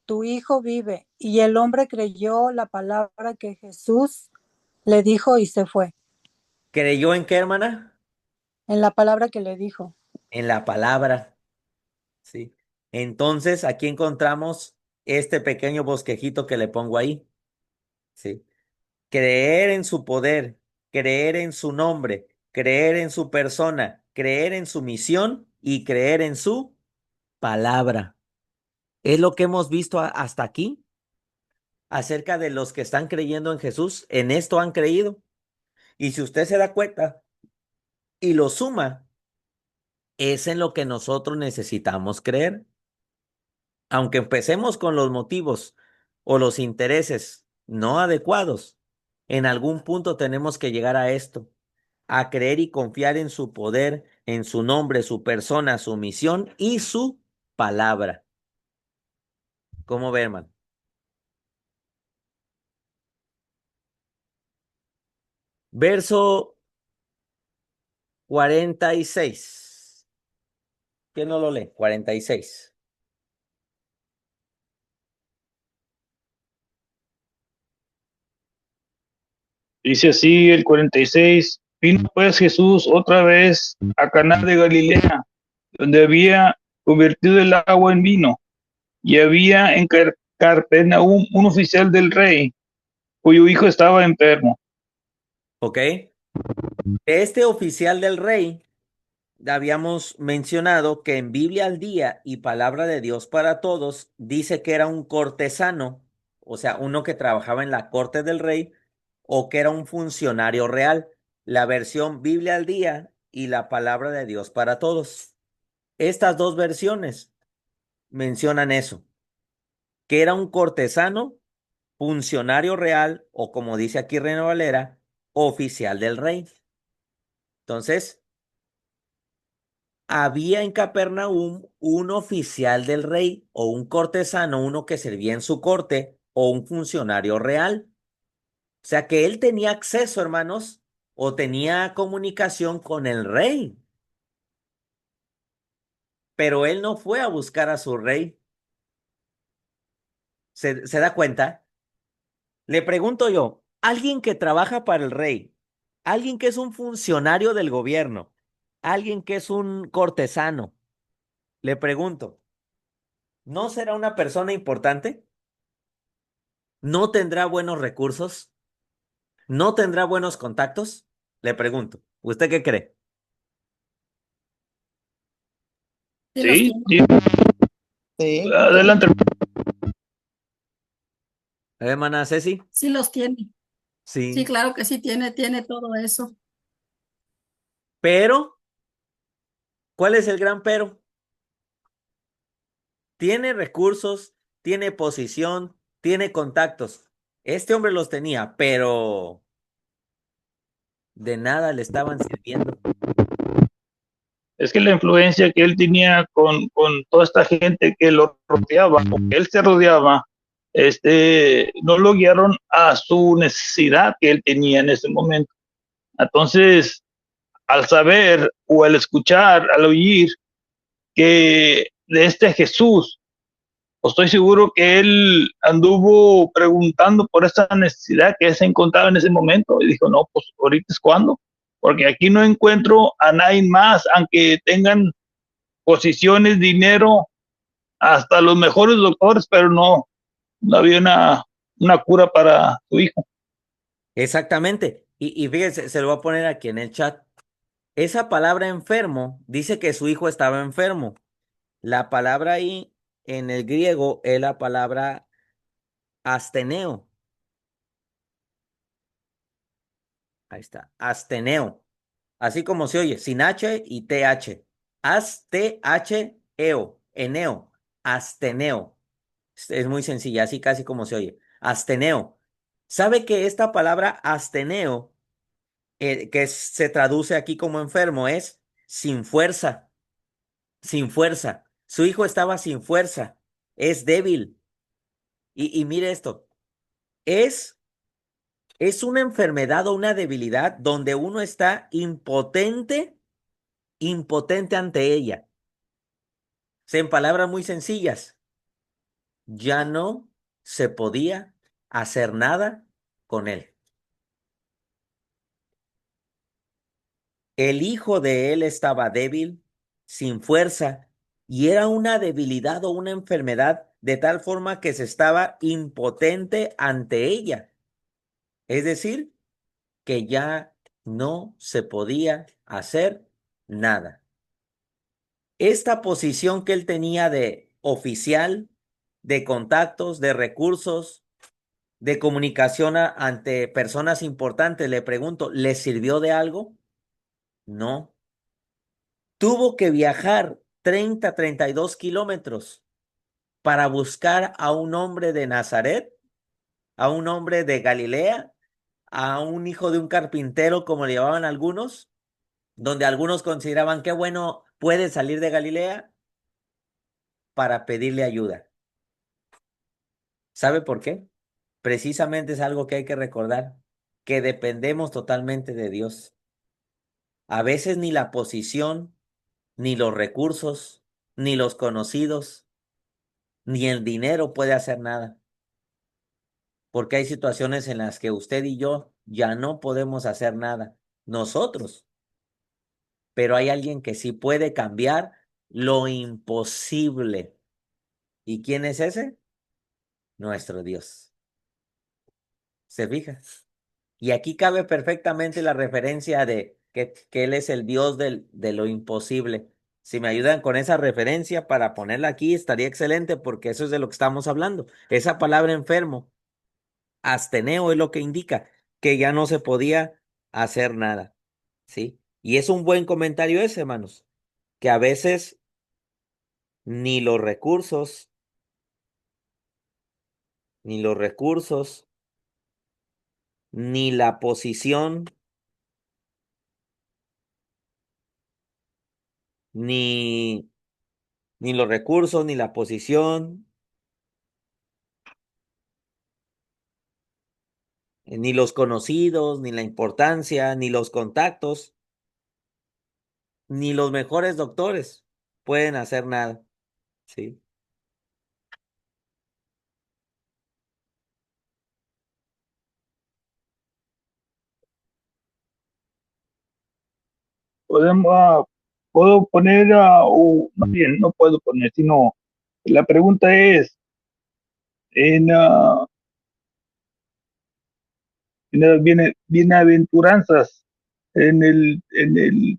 tu hijo vive. Y el hombre creyó la palabra que Jesús le dijo y se fue. ¿Creyó en qué, hermana? En la palabra que le dijo. En la palabra, ¿sí? Entonces, aquí encontramos este pequeño bosquejito que le pongo ahí, ¿sí? Creer en su poder, creer en su nombre, creer en su persona, creer en su misión y creer en su palabra. Es lo que hemos visto hasta aquí acerca de los que están creyendo en Jesús. En esto han creído. Y si usted se da cuenta y lo suma, es en lo que nosotros necesitamos creer. Aunque empecemos con los motivos o los intereses no adecuados, en algún punto tenemos que llegar a esto, a creer y confiar en su poder, en su nombre, su persona, su misión y su palabra. ¿Cómo ve, hermano? Verso 46. ¿Quién no lo lee? 46. Dice así el 46, vino pues Jesús otra vez a Caná de Galilea, donde había convertido el agua en vino, y había en Capernaum un oficial del rey, cuyo hijo estaba enfermo. ¿Ok? Este oficial del rey, habíamos mencionado que en Biblia al día y Palabra de Dios para todos dice que era un cortesano, o sea, uno que trabajaba en la corte del rey o que era un funcionario real. La versión Biblia al día y la Palabra de Dios para todos. Estas dos versiones mencionan eso, que era un cortesano, funcionario real o como dice aquí Reina Valera, oficial del rey. Entonces, había en Capernaum un oficial del rey o un cortesano, uno que servía en su corte o un funcionario real. O sea que él tenía acceso, hermanos, o tenía comunicación con el rey, pero él no fue a buscar a su rey. ¿Se da cuenta? Le pregunto yo, alguien que trabaja para el rey, alguien que es un funcionario del gobierno, alguien que es un cortesano, le pregunto, ¿no será una persona importante? ¿No tendrá buenos recursos? ¿No tendrá buenos contactos? Le pregunto, ¿usted qué cree? Sí los Sí, tiene. sí, Sí, adelante. Hermana Ceci, Sí los tiene. Sí, sí, claro que sí tiene todo eso. pero, ¿cuál es el gran pero? Tiene recursos, tiene posición, tiene contactos. Este hombre los tenía, pero de nada le estaban sirviendo. Es que la influencia que él tenía con toda esta gente que lo rodeaba, o que él se rodeaba, no lo guiaron a su necesidad que él tenía en ese momento. Entonces, al saber o al escuchar, al oír que de este Jesús, pues estoy seguro que él anduvo preguntando por esa necesidad que él se encontraba en ese momento y dijo, no, pues ahorita es cuando, porque aquí no encuentro a nadie más, aunque tengan posiciones, dinero, hasta los mejores doctores, pero no había una cura para su hijo. Exactamente. Y fíjese, se lo voy a poner aquí en el chat. Esa palabra enfermo dice que su hijo estaba enfermo. La palabra ahí en el griego es la palabra asteneo. Ahí está, asteneo. Así como se oye, sin H y TH. Asteo, asteneo. Es muy sencilla, así casi como se oye. Asteneo. ¿Sabe que esta palabra asteneo, se traduce aquí como enfermo, es sin fuerza, sin fuerza? Su hijo estaba sin fuerza, es débil. Y mire esto, es, es una enfermedad o una debilidad donde uno está impotente, impotente ante ella. O sea, en palabras muy sencillas, ya no se podía hacer nada con él. El hijo de él estaba débil, sin fuerza, y era una debilidad o una enfermedad de tal forma que se estaba impotente ante ella. Es decir, que ya no se podía hacer nada. Esta posición que él tenía de oficial, de contactos, de recursos, de comunicación ante personas importantes, le pregunto, ¿le sirvió de algo? No. Tuvo que viajar 32 kilómetros para buscar a un hombre de Nazaret, a un hombre de Galilea, a un hijo de un carpintero, como le llamaban algunos, donde algunos consideraban que bueno, puede salir de Galilea para pedirle ayuda. ¿Sabe por qué? Precisamente es algo que hay que recordar, que dependemos totalmente de Dios. A veces ni la posición, ni los recursos, ni los conocidos, ni el dinero puede hacer nada, porque hay situaciones en las que usted y yo ya no podemos hacer nada, nosotros, pero hay alguien que sí puede cambiar lo imposible. ¿Y quién es ese? Nuestro Dios. ¿Se fija? Y aquí cabe perfectamente la referencia de que Él es el Dios de lo imposible. Si me ayudan con esa referencia para ponerla aquí, estaría excelente porque eso es de lo que estamos hablando. Esa palabra enfermo, asteneo, es lo que indica que ya no se podía hacer nada. ¿Sí? Y es un buen comentario ese, hermanos, que a veces ni los recursos, ni los recursos, ni la posición, ni, ni los recursos, ni la posición, ni los conocidos, ni la importancia, ni los contactos, ni los mejores doctores pueden hacer nada. ¿Sí? Podemos, puedo poner, más bien, no puedo poner, sino la pregunta es, en, bienaventuranzas, en el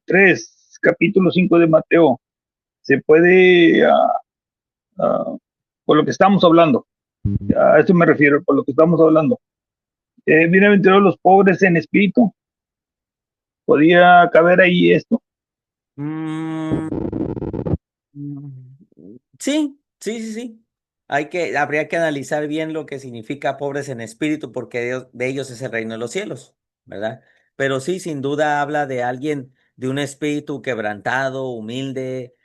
3 capítulo 5 de Mateo, se puede, ah, por lo que estamos hablando, a eso me refiero, por lo que estamos hablando. Bienaventurados los pobres en espíritu, podía caber ahí esto. Mm, sí, sí, sí, sí. Habría que analizar bien lo que significa pobres en espíritu, porque de ellos es el reino de los cielos, ¿verdad? Pero sí, sin duda habla de alguien de un espíritu quebrantado, humilde,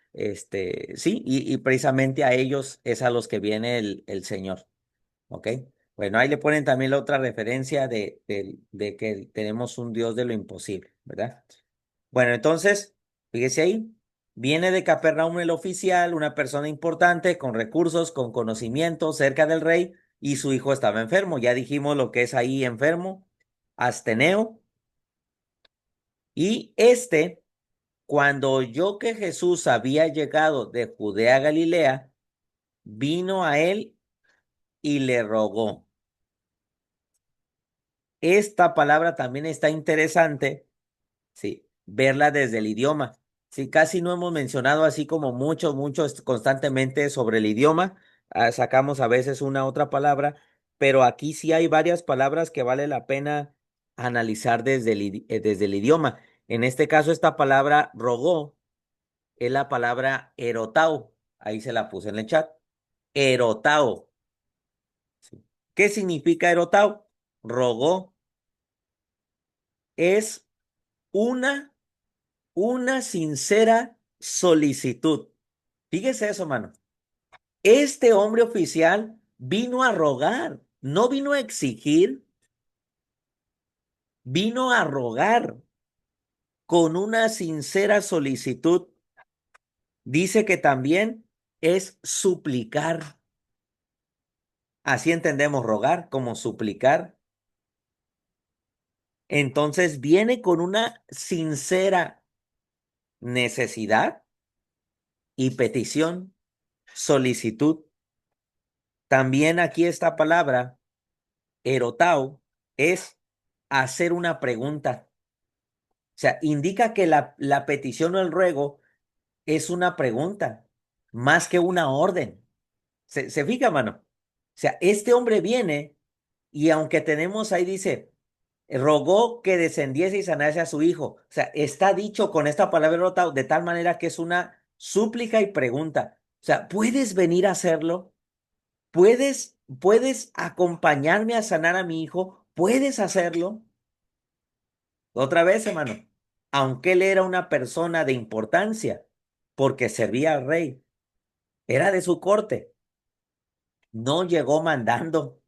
sí, y precisamente a ellos es a los que viene el Señor, ¿ok? Bueno, ahí le ponen también la otra referencia de que tenemos un Dios de lo imposible, ¿verdad? Bueno, entonces, fíjese ahí, viene de Capernaum el oficial, una persona importante, con recursos, con conocimiento, cerca del rey, y su hijo estaba enfermo. Ya dijimos lo que es ahí enfermo, asteneo. Y cuando oyó que Jesús había llegado de Judea a Galilea, vino a él y le rogó. Esta palabra también está interesante. Sí, verla desde el idioma. Sí, casi no hemos mencionado así como mucho constantemente sobre el idioma. Sacamos a veces una otra palabra, pero aquí sí hay varias palabras que vale la pena analizar desde el idioma. En este caso, esta palabra rogó es la palabra erotao. Ahí se la puse en el chat. Erotao. Sí. ¿Qué significa erotao? rogó, es una sincera solicitud. Fíjese eso, mano. Este hombre oficial vino a rogar, no vino a exigir, vino a rogar con una sincera solicitud. Dice que también es suplicar. Así entendemos rogar como suplicar. Entonces viene con una sincera necesidad y petición, solicitud. También aquí esta palabra, erotao, es hacer una pregunta. O sea, indica que la petición o el ruego es una pregunta, más que una orden. ¿Se fija, mano? O sea, este hombre viene y aunque tenemos ahí, dice, rogó que descendiese y sanase a su hijo. O sea, está dicho con esta palabra erotao de tal manera que es una súplica y pregunta. O sea, ¿puedes venir a hacerlo? ¿Puedes acompañarme a sanar a mi hijo? ¿Puedes hacerlo? Otra vez, hermano, aunque él era una persona de importancia, porque servía al rey, era de su corte, no llegó mandando,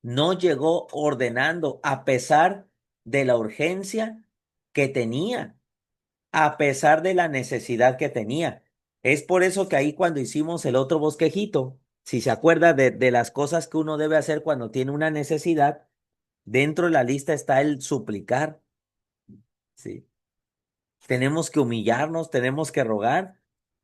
no llegó ordenando, a pesar de la urgencia que tenía, a pesar de la necesidad que tenía. Es por eso que ahí cuando hicimos el otro bosquejito, si se acuerda de las cosas que uno debe hacer cuando tiene una necesidad, dentro de la lista está el suplicar, ¿sí? Tenemos que humillarnos, tenemos que rogar,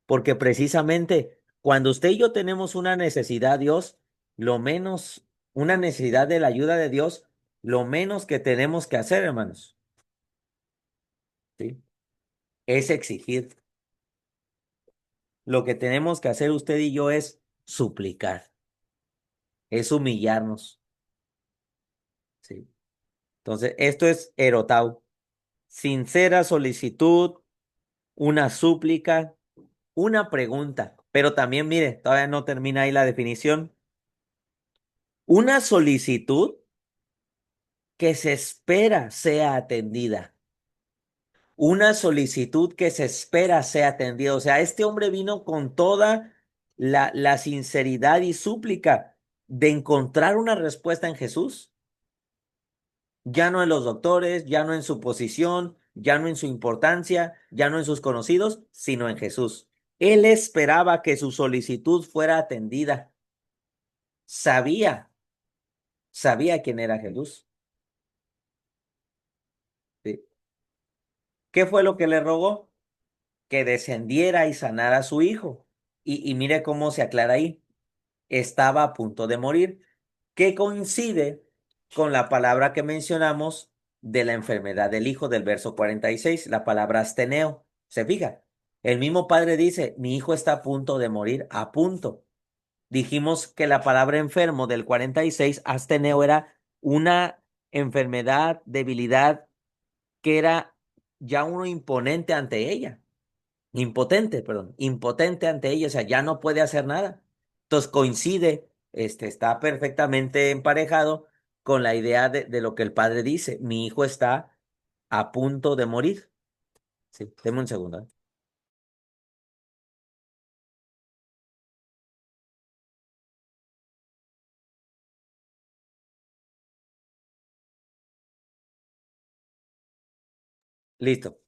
porque precisamente cuando usted y yo tenemos una necesidad, Dios, lo menos, una necesidad de la ayuda de Dios, lo menos que tenemos que hacer, hermanos, ¿sí? Es exigir. Lo que tenemos que hacer usted y yo es suplicar, es humillarnos, ¿sí? Entonces, esto es erotau, sincera solicitud, una súplica, una pregunta, pero también, mire, todavía no termina ahí la definición. Una solicitud que se espera sea atendida. Una solicitud que se espera sea atendida. O sea, este hombre vino con toda la sinceridad y súplica de encontrar una respuesta en Jesús. Ya no en los doctores, ya no en su posición, ya no en su importancia, ya no en sus conocidos, sino en Jesús. Él esperaba que su solicitud fuera atendida. Sabía, sabía quién era Jesús. ¿Sí? ¿Qué fue lo que le rogó? Que descendiera y sanara a su hijo. Y mire cómo se aclara ahí. Estaba a punto de morir, que coincide con la palabra que mencionamos de la enfermedad del hijo del verso 46, la palabra asteneo. ¿Se fija? El mismo padre dice, mi hijo está a punto de morir, a punto. Dijimos que la palabra enfermo del 46, asteneo, era una enfermedad, debilidad, que era ya uno imponente ante ella. Impotente, perdón, impotente ante ella, o sea, ya no puede hacer nada. Entonces coincide, está perfectamente emparejado con la idea de lo que el padre dice. Mi hijo está a punto de morir. Sí, deme un segundo. Listo.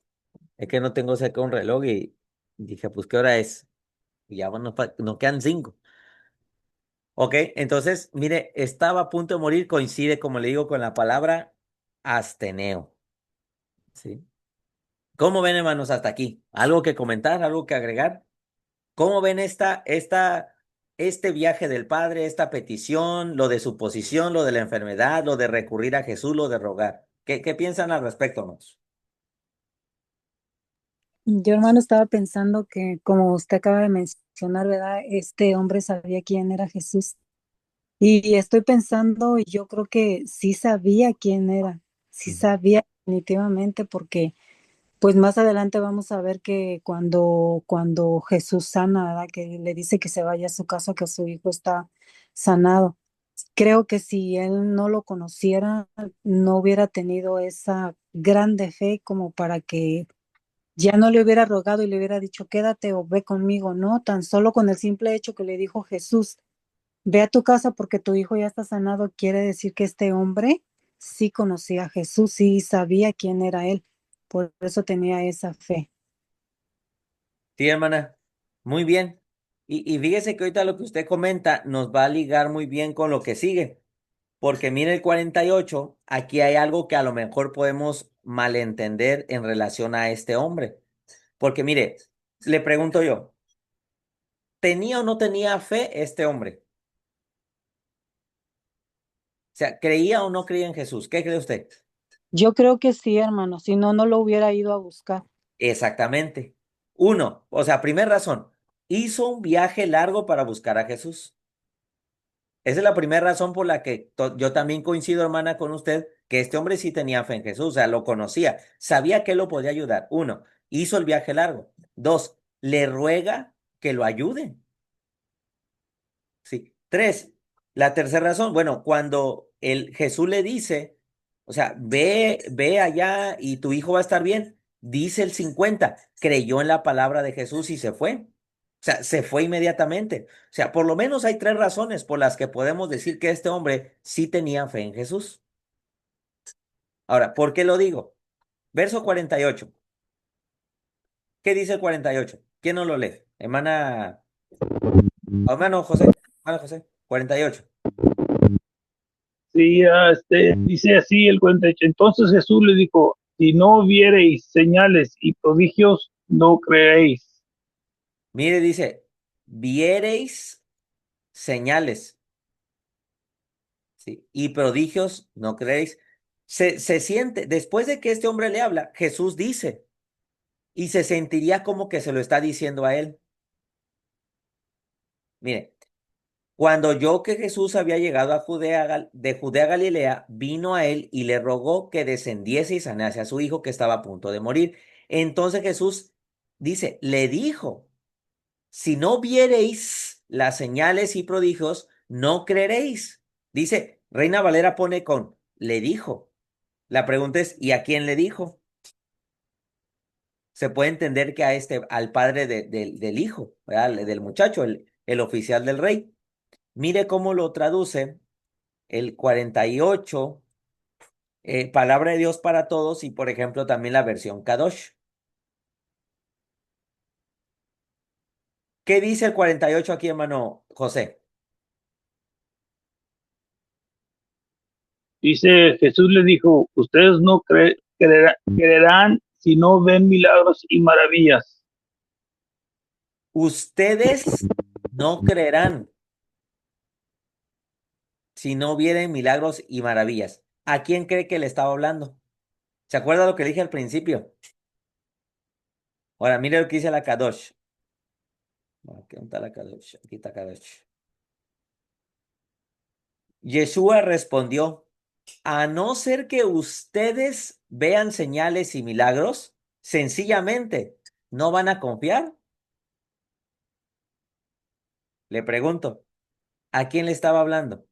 Es que no tengo cerca un reloj y dije, pues, ¿qué hora es? Y ya bueno, nos quedan 5. Ok, entonces, mire, estaba a punto de morir, coincide, como le digo, con la palabra asteneo. ¿Sí? ¿Cómo ven, hermanos, hasta aquí? ¿Algo que comentar, algo que agregar? ¿Cómo ven este viaje del Padre, esta petición, lo de su posición, lo de la enfermedad, lo de recurrir a Jesús, lo de rogar? ¿Qué piensan al respecto, hermanos? Yo, hermano, estaba pensando que, como usted acaba de mencionar, ¿verdad? Este hombre sabía quién era Jesús. Y estoy pensando, y yo creo que sí sabía quién era, sí Ujú. sabía definitivamente, porque pues más adelante vamos a ver que cuando Jesús sana, ¿verdad? Que le dice que se vaya a su casa, que su hijo está sanado. Creo que si él no lo conociera, no hubiera tenido esa grande fe como para que ya no le hubiera rogado y le hubiera dicho, quédate o ve conmigo, no, tan solo con el simple hecho que le dijo Jesús, ve a tu casa porque tu hijo ya está sanado, quiere decir que este hombre sí conocía a Jesús, sí sabía quién era él, por eso tenía esa fe. Sí, hermana. Muy bien. Y fíjese que ahorita lo que usted comenta nos va a ligar muy bien con lo que sigue. Porque mire el 48, aquí hay algo que a lo mejor podemos malentender en relación a este hombre. Porque mire, le pregunto yo, ¿tenía o no tenía fe este hombre? O sea, ¿creía o no creía en Jesús? ¿Qué cree usted? Yo creo que sí, hermano, si no, no lo hubiera ido a buscar. Exactamente. Uno, o sea, primera razón, hizo un viaje largo para buscar a Jesús. Esa es la primera razón por la que yo también coincido, hermana, con usted, que este hombre sí tenía fe en Jesús, o sea, lo conocía, sabía que él lo podía ayudar. Uno, hizo el viaje largo. Dos, le ruega que lo ayude. Sí. Tres, la tercera razón, bueno, cuando Jesús le dice, o sea, ve allá y tu hijo va a estar bien, dice el 50, creyó en la palabra de Jesús y se fue. O sea, se fue inmediatamente. O sea, por lo menos hay tres razones por las que podemos decir que este hombre sí tenía fe en Jesús. Ahora, ¿por qué lo digo? Verso 48. ¿Qué dice el 48? ¿Quién no lo lee? Hermano José, hermano José, 48. Sí, dice así el 48. Entonces Jesús le dijo, si no viereis señales y prodigios, no creéis. Mire, dice, viereis señales, ¿sí? Y prodigios, no creéis. Se siente, después de que este hombre le habla, Jesús dice, y se sentiría como que se lo está diciendo a él. Mire, cuando oyó que Jesús había llegado a de Judea a Galilea, vino a él y le rogó que descendiese y sanase a su hijo que estaba a punto de morir. Entonces Jesús dice, le dijo, si no viereis las señales y prodigios, no creeréis. Dice, Reina Valera pone con, le dijo. La pregunta es, ¿y a quién le dijo? Se puede entender que al padre del hijo, ¿verdad? Del muchacho, el oficial del rey. Mire cómo lo traduce el 48, palabra de Dios para todos, y por ejemplo también la versión Kadosh. ¿Qué dice el 48 aquí, hermano José? Dice, Jesús le dijo, ustedes no creerán si no ven milagros y maravillas. Ustedes no creerán si no vieren milagros y maravillas. ¿A quién cree que le estaba hablando? ¿Se acuerda lo que dije al principio? Ahora, mire lo que dice la Kadosh. ¿Dónde está la Kadosh? Aquí está Kadosh. Yeshua respondió, a no ser que ustedes vean señales y milagros, sencillamente no van a confiar. Le pregunto, ¿a quién le estaba hablando?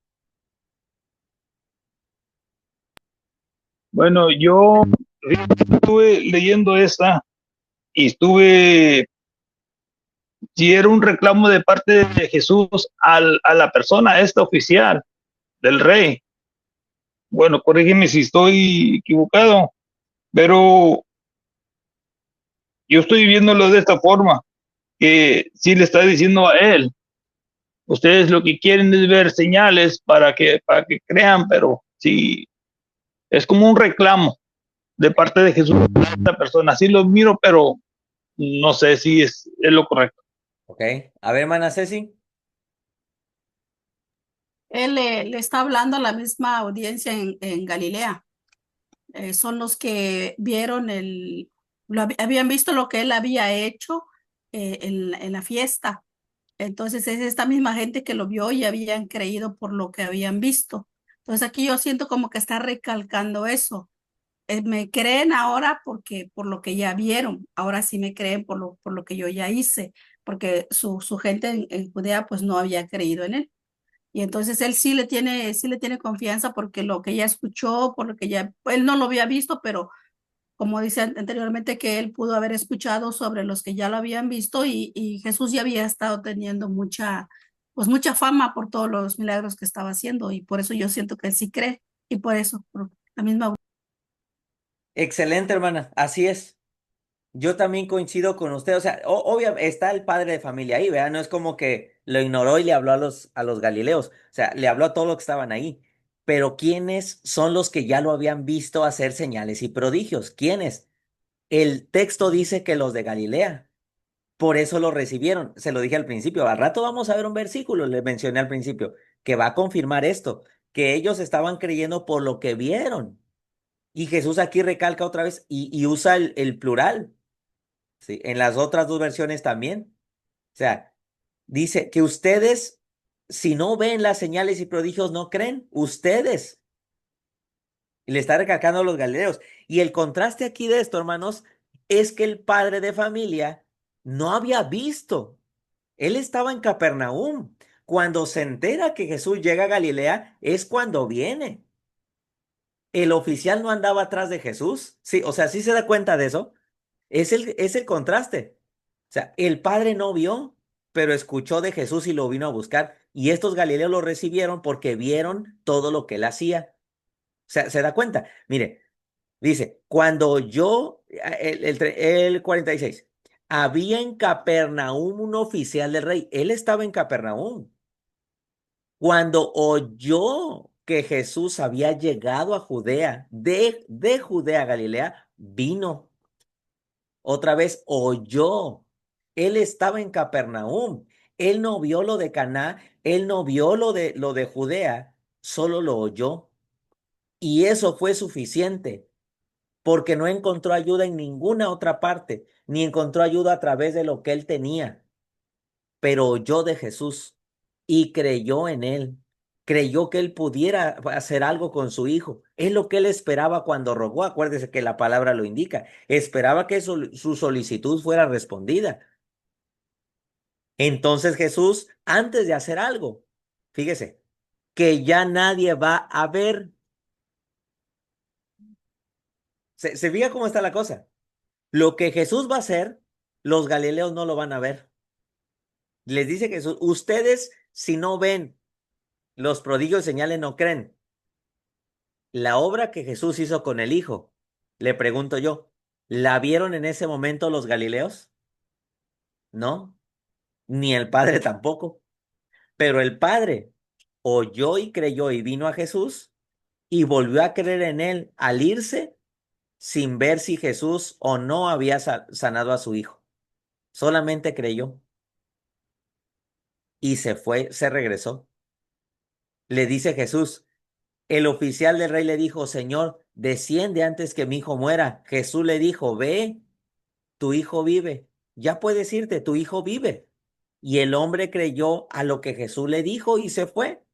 Bueno, yo estuve leyendo esta y si era un reclamo de parte de Jesús a la persona, esta oficial del rey. Bueno, corrígeme si estoy equivocado, pero yo estoy viéndolo de esta forma, que sí le está diciendo a él, ustedes lo que quieren es ver señales para que crean, pero sí, es como un reclamo de parte de Jesús a esta persona. Sí lo miro, pero no sé si es lo correcto. ¿Ok? A ver, hermana Ceci. Él le está hablando a la misma audiencia en Galilea. Son los que vieron habían visto lo que él había hecho en la fiesta. Entonces es esta misma gente que lo vio y habían creído por lo que habían visto. Entonces aquí yo siento como que está recalcando eso. Me creen ahora porque por lo que ya vieron. Ahora sí me creen por lo que yo ya hice, porque su gente en Judea pues no había creído en él. Y entonces él sí le tiene confianza porque lo que ya escuchó, por lo que ya, él no lo había visto, pero como dice anteriormente, que él pudo haber escuchado sobre los que ya lo habían visto y Jesús ya había estado teniendo pues mucha fama por todos los milagros que estaba haciendo y por eso yo siento que él sí cree y por eso, por la misma. Excelente, hermana. Así es. Yo también coincido con usted. O sea, obviamente está el padre de familia ahí, ¿verdad? No es como que lo ignoró y le habló a los Galileos. O sea, le habló a todos los que estaban ahí. Pero ¿quiénes son los que ya lo habían visto hacer señales y prodigios? ¿Quiénes? El texto dice que los de Galilea. Por eso lo recibieron. Se lo dije al principio. Al rato vamos a ver un versículo, le mencioné al principio, que va a confirmar esto, que ellos estaban creyendo por lo que vieron. Y Jesús aquí recalca otra vez y usa el plural. ¿Sí? En las otras dos versiones también. O sea, dice que ustedes, si no ven las señales y prodigios, no creen. Ustedes. Y le está recalcando a los galileos. Y el contraste aquí de esto, hermanos, es que el padre de familia no había visto. Él estaba en Capernaum. Cuando se entera que Jesús llega a Galilea, es cuando viene. El oficial no andaba atrás de Jesús. Sí, o sea, sí se da cuenta de eso. Es el contraste. O sea, el padre no vio, pero escuchó de Jesús y lo vino a buscar. Y estos galileos lo recibieron porque vieron todo lo que él hacía. O sea, se da cuenta. Mire, dice, cuando yo, el 46, había en Capernaum un oficial del rey. Él estaba en Capernaum. Cuando oyó que Jesús había llegado a Judea, de Judea a Galilea, vino. Otra vez oyó. Él estaba en Capernaum. Él no vio lo de Caná, él no vio lo de Judea, solo lo oyó. Y eso fue suficiente, porque no encontró ayuda en ninguna otra parte, ni encontró ayuda a través de lo que él tenía, pero oyó de Jesús y creyó en él. Creyó que él pudiera hacer algo con su hijo. Es lo que él esperaba cuando rogó. Acuérdese que la palabra lo indica. Esperaba que su solicitud fuera respondida. Entonces Jesús, antes de hacer algo, fíjese, que ya nadie va a ver. Se fija cómo está la cosa. Lo que Jesús va a hacer, los galileos no lo van a ver. Les dice Jesús, ustedes si no ven los prodigios y señales no creen. La obra que Jesús hizo con el Hijo, le pregunto yo, ¿la vieron en ese momento los galileos? No, ni el Padre tampoco. Pero el Padre oyó y creyó y vino a Jesús y volvió a creer en él al irse sin ver si Jesús o no había sanado a su hijo. Solamente creyó y se fue, se regresó. Le dice Jesús, el oficial del rey le dijo, Señor, desciende antes que mi hijo muera. Jesús le dijo, ve, tu hijo vive. Ya puedes irte, tu hijo vive. Y el hombre creyó a lo que Jesús le dijo y se fue.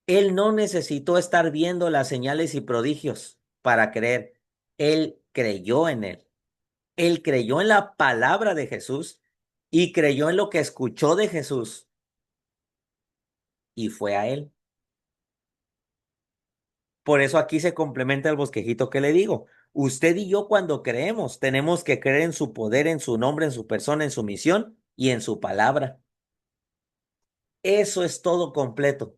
Él no necesitó estar viendo las señales y prodigios para creer. Él creyó en él. Él creyó en la palabra de Jesús y creyó en lo que escuchó de Jesús y fue a él. Por eso aquí se complementa el bosquejito que le digo. Usted y yo cuando creemos tenemos que creer en su poder, en su nombre, en su persona, en su misión y en su palabra. Eso es todo completo.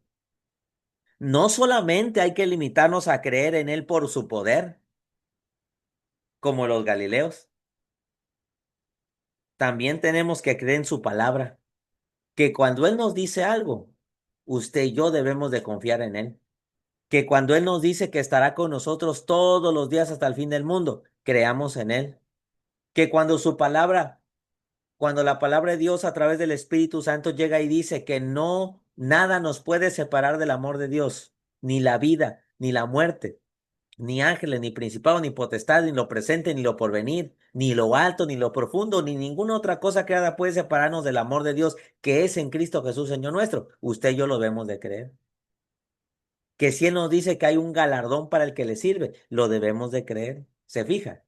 No solamente hay que limitarnos a creer en él por su poder, como los galileos. También tenemos que creer en su palabra, que cuando él nos dice algo, usted y yo debemos de confiar en él. Que cuando él nos dice que estará con nosotros todos los días hasta el fin del mundo, creamos en él. Que cuando su palabra, cuando la palabra de Dios a través del Espíritu Santo llega y dice que no, nada nos puede separar del amor de Dios, ni la vida, ni la muerte, ni ángeles, ni principados, ni potestad, ni lo presente, ni lo porvenir, ni lo alto, ni lo profundo, ni ninguna otra cosa creada puede separarnos del amor de Dios que es en Cristo Jesús, Señor nuestro. Usted y yo lo debemos de creer. Que si Él nos dice que hay un galardón para el que le sirve, lo debemos de creer. ¿Se fija?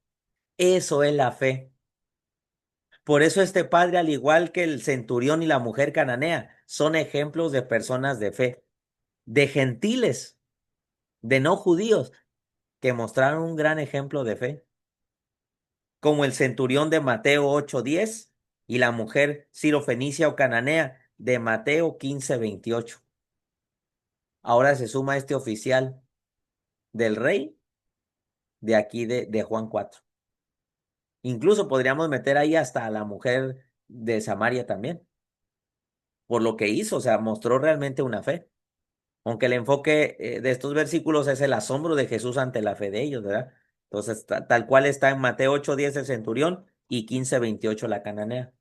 Eso es la fe. Por eso este padre, al igual que el centurión y la mujer cananea, son ejemplos de personas de fe, de gentiles, de no judíos, que mostraron un gran ejemplo de fe, como el centurión de Mateo 8:10 y la mujer sirofenicia o cananea de Mateo 15:28. Ahora se suma este oficial del rey de aquí de Juan 4. Incluso podríamos meter ahí hasta a la mujer de Samaria también, por lo que hizo, o sea, mostró realmente una fe. Aunque el enfoque de estos versículos es el asombro de Jesús ante la fe de ellos, ¿verdad? Entonces, tal cual está en Mateo 8:10 el centurión y 15:28 la cananea.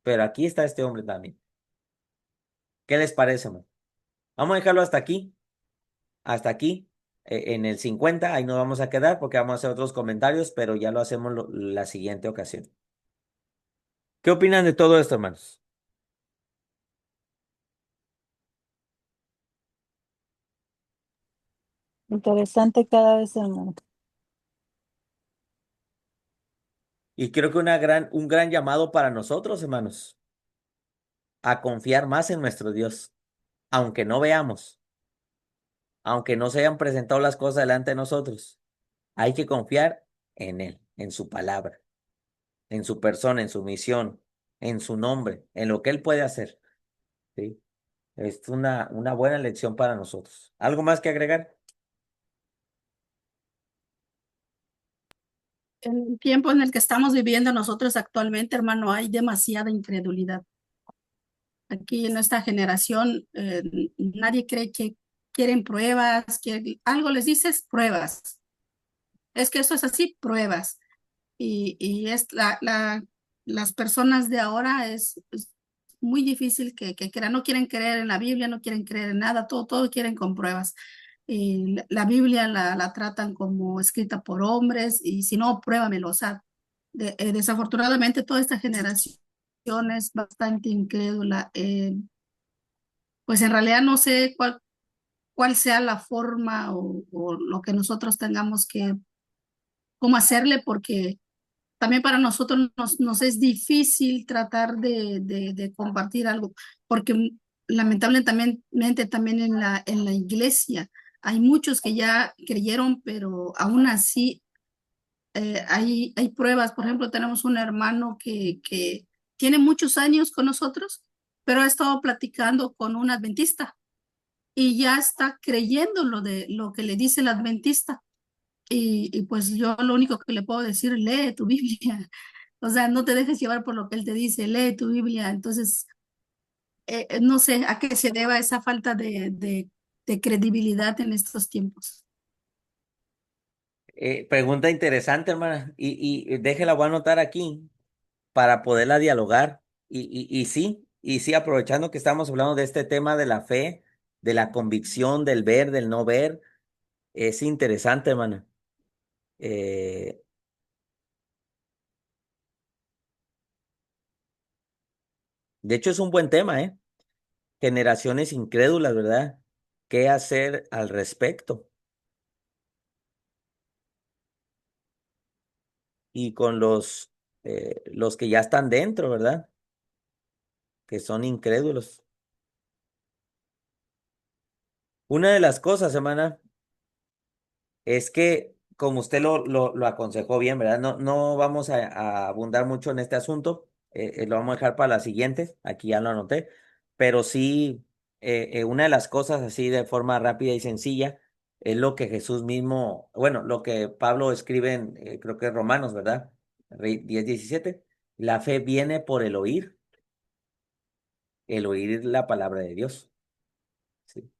Pero aquí está este hombre también. ¿Qué les parece, man? Vamos a dejarlo hasta aquí. Hasta aquí. En el 50, ahí nos vamos a quedar porque vamos a hacer otros comentarios, pero ya lo hacemos la siguiente ocasión. ¿Qué opinan de todo esto, hermanos? Interesante cada vez, hermano. Y creo que un gran llamado para nosotros, hermanos, a confiar más en nuestro Dios, aunque no veamos, aunque no se hayan presentado las cosas delante de nosotros. Hay que confiar en Él, en su palabra, en su persona, en su misión, en su nombre, en lo que Él puede hacer. ¿Sí? Es una buena lección para nosotros. ¿Algo más que agregar? En el tiempo en el que estamos viviendo nosotros actualmente, hermano, hay demasiada incredulidad. Aquí en esta generación, nadie cree que quieren pruebas, que algo les dices pruebas. Es que eso es así, pruebas. Y es las personas de ahora es muy difícil que crean, no quieren creer en la Biblia, no quieren creer en nada, todo quieren con pruebas. Y la Biblia la tratan como escrita por hombres y si no, pruébamelo. O sea, desafortunadamente toda esta generación es bastante incrédula. Pues en realidad no sé cuál sea la forma o lo que nosotros tengamos que, cómo hacerle, porque también para nosotros nos es difícil tratar de compartir algo, porque lamentablemente también en la iglesia hay muchos que ya creyeron, pero aún así hay pruebas. Por ejemplo, tenemos un hermano que tiene muchos años con nosotros, pero ha estado platicando con un adventista y ya está creyendo lo que le dice el adventista. Y pues yo lo único que le puedo decir, lee tu Biblia. O sea, no te dejes llevar por lo que él te dice, lee tu Biblia. Entonces, no sé a qué se deba esa falta de credibilidad en estos tiempos. Pregunta interesante, hermana. Y déjela, voy a anotar aquí para poderla dialogar. Y sí, aprovechando que estamos hablando de este tema de la fe, de la convicción, del ver, del no ver, es interesante, hermana. Eh, de hecho, es un buen tema, ¿eh? Generaciones incrédulas, ¿verdad? ¿Qué hacer al respecto? Y con los que ya están dentro, ¿verdad? Que son incrédulos. Una de las cosas, hermana, es que, como usted lo aconsejó bien, ¿verdad? No vamos a abundar mucho en este asunto, lo vamos a dejar para la siguiente, aquí ya lo anoté, pero sí, una de las cosas así de forma rápida y sencilla es lo que Jesús mismo, bueno, lo que Pablo escribe en, creo que es Romanos, ¿verdad? 10:17, la fe viene por el oír la palabra de Dios. ¿Sí?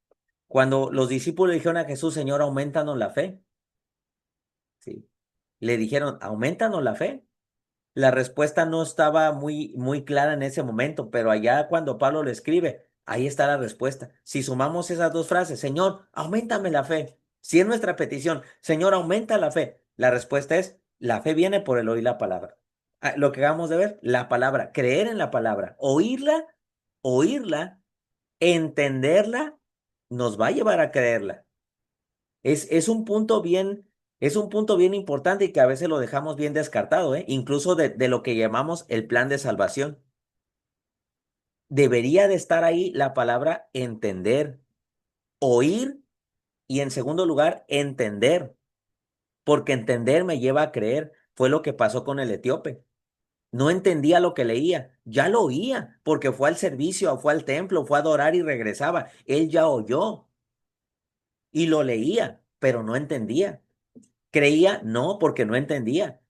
Cuando los discípulos dijeron a Jesús, Señor, aumentanos la fe. ¿Sí? Le dijeron, aumentanos la fe. La respuesta no estaba muy clara en ese momento, pero allá cuando Pablo le escribe, ahí está la respuesta. Si sumamos esas dos frases, Señor, aumentame la fe. Si es nuestra petición, Señor, aumenta la fe. La respuesta es, la fe viene por el oír la palabra. Lo que acabamos de ver, la palabra, creer en la palabra, oírla, entenderla, nos va a llevar a creerla. Es un punto bien Es un punto bien importante y que a veces lo dejamos bien descartado, ¿eh? Incluso de lo que llamamos el plan de salvación. Debería de estar ahí la palabra entender, oír y en segundo lugar, entender, porque entender me lleva a creer. Fue lo que pasó con el etíope. No entendía lo que leía, ya lo oía, porque fue al servicio, fue al templo, fue a adorar y regresaba. Él ya oyó y lo leía, pero no entendía. Creía, no, porque no entendía.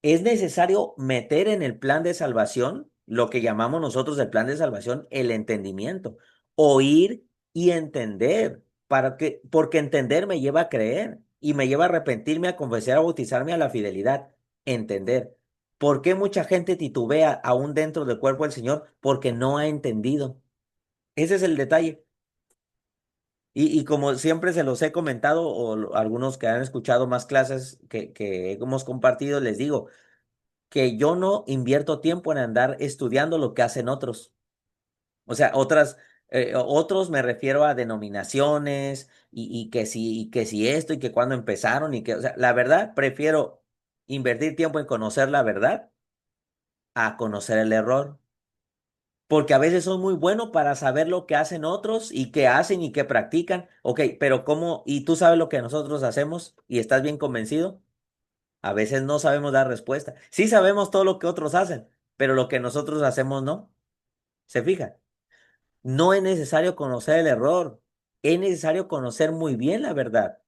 Es necesario meter en el plan de salvación lo que llamamos nosotros el plan de salvación, el entendimiento, oír y entender, porque entender me lleva a creer y me lleva a arrepentirme, a confesar, a bautizarme a la fidelidad. Entender. ¿Por qué mucha gente titubea aún dentro del cuerpo del Señor? Porque no ha entendido. Ese es el detalle. Y como siempre se los he comentado, algunos que han escuchado más clases que hemos compartido, les digo, que yo no invierto tiempo en andar estudiando lo que hacen otros. O sea, otros me refiero a denominaciones y que si esto y que cuándo empezaron o sea, la verdad, prefiero invertir tiempo en conocer la verdad a conocer el error. Porque a veces soy muy bueno para saber lo que hacen otros y qué hacen y qué practican. Ok, pero ¿cómo? ¿Y tú sabes lo que nosotros hacemos y estás bien convencido? A veces no sabemos dar respuesta. Sí sabemos todo lo que otros hacen, pero lo que nosotros hacemos no. ¿Se fija? No es necesario conocer el error, es necesario conocer muy bien la verdad,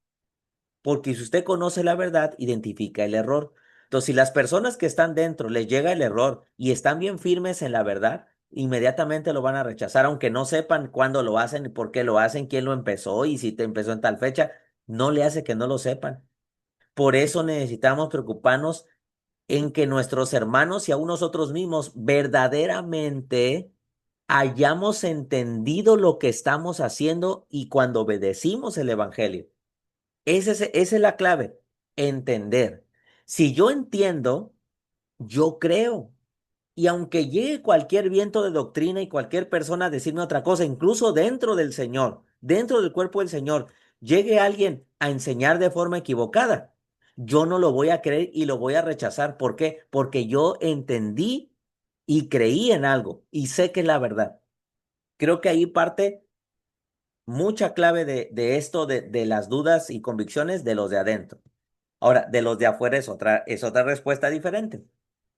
porque si usted conoce la verdad, identifica el error. Entonces, si las personas que están dentro les llega el error y están bien firmes en la verdad, inmediatamente lo van a rechazar, aunque no sepan cuándo lo hacen y por qué lo hacen, quién lo empezó y si te empezó en tal fecha, no le hace que no lo sepan. Por eso necesitamos preocuparnos en que nuestros hermanos y aún nosotros mismos verdaderamente hayamos entendido lo que estamos haciendo y cuando obedecimos el Evangelio. Esa es la clave, entender. Si yo entiendo, yo creo. Y aunque llegue cualquier viento de doctrina y cualquier persona a decirme otra cosa, incluso dentro del Señor, dentro del cuerpo del Señor, llegue alguien a enseñar de forma equivocada, yo no lo voy a creer y lo voy a rechazar. ¿Por qué? Porque yo entendí y creí en algo y sé que es la verdad. Creo que ahí parte mucha clave de esto, de las dudas y convicciones de los de adentro. Ahora, de los de afuera es otra respuesta diferente,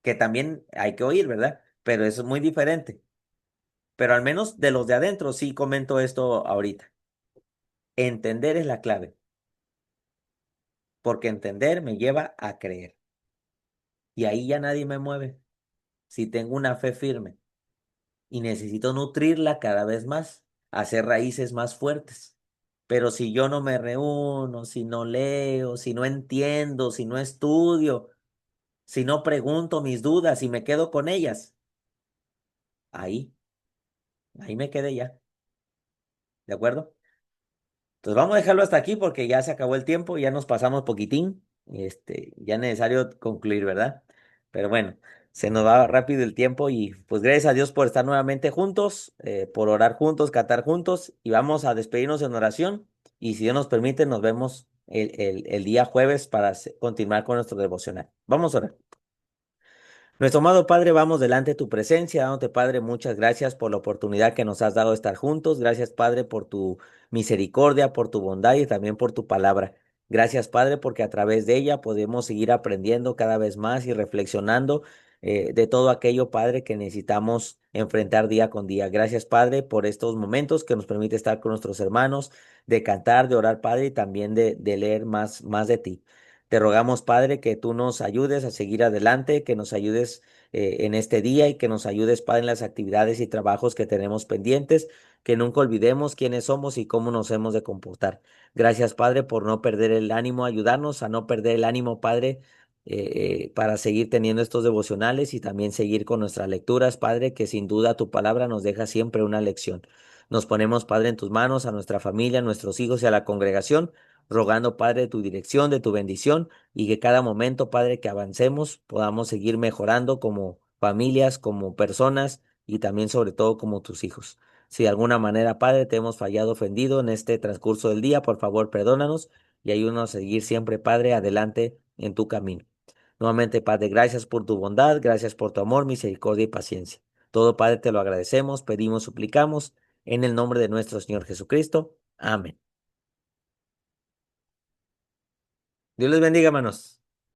que también hay que oír, ¿verdad? Pero es muy diferente. Pero al menos de los de adentro sí comento esto ahorita. Entender es la clave, porque entender me lleva a creer. Y ahí ya nadie me mueve. Si tengo una fe firme y necesito nutrirla cada vez más, hacer raíces más fuertes. Pero si yo no me reúno, si no leo, si no entiendo, si no estudio, si no pregunto mis dudas y me quedo con ellas, ahí, ahí me quedé ya. ¿De acuerdo? Entonces vamos a dejarlo hasta aquí porque ya se acabó el tiempo, ya nos pasamos poquitín, ya es necesario concluir, ¿verdad? Pero bueno, se nos va rápido el tiempo y pues gracias a Dios por estar nuevamente juntos, por orar juntos, cantar juntos y vamos a despedirnos en oración y si Dios nos permite nos vemos el día jueves para continuar con nuestro devocional. Vamos a orar. Nuestro amado Padre, vamos delante de tu presencia, dándote, Padre, muchas gracias por la oportunidad que nos has dado de estar juntos. Gracias, Padre, por tu misericordia, por tu bondad y también por tu palabra. Gracias, Padre, porque a través de ella podemos seguir aprendiendo cada vez más y reflexionando de todo aquello, Padre, que necesitamos enfrentar día con día. Gracias, Padre, por estos momentos que nos permite estar con nuestros hermanos, de cantar, de orar, Padre, y también de leer más de ti. Te rogamos, Padre, que tú nos ayudes a seguir adelante, que nos ayudes en este día y que nos ayudes, Padre, en las actividades y trabajos que tenemos pendientes, que nunca olvidemos quiénes somos y cómo nos hemos de comportar. Gracias, Padre, por no perder el ánimo, ayudarnos a no perder el ánimo, Padre, para seguir teniendo estos devocionales y también seguir con nuestras lecturas, Padre, que sin duda tu palabra nos deja siempre una lección. Nos ponemos, Padre, en tus manos, a nuestra familia, a nuestros hijos y a la congregación rogando, Padre, de tu dirección, de tu bendición y que cada momento, Padre, que avancemos, podamos seguir mejorando como familias, como personas y también sobre todo como tus hijos. Si de alguna manera, Padre, te hemos fallado, ofendido en este transcurso del día, por favor, perdónanos y ayúdanos a seguir siempre, Padre, adelante en tu camino. Nuevamente, Padre, gracias por tu bondad, gracias por tu amor, misericordia y paciencia. Todo, Padre, te lo agradecemos, pedimos, suplicamos, en el nombre de nuestro Señor Jesucristo. Amén. Dios les bendiga, hermanos.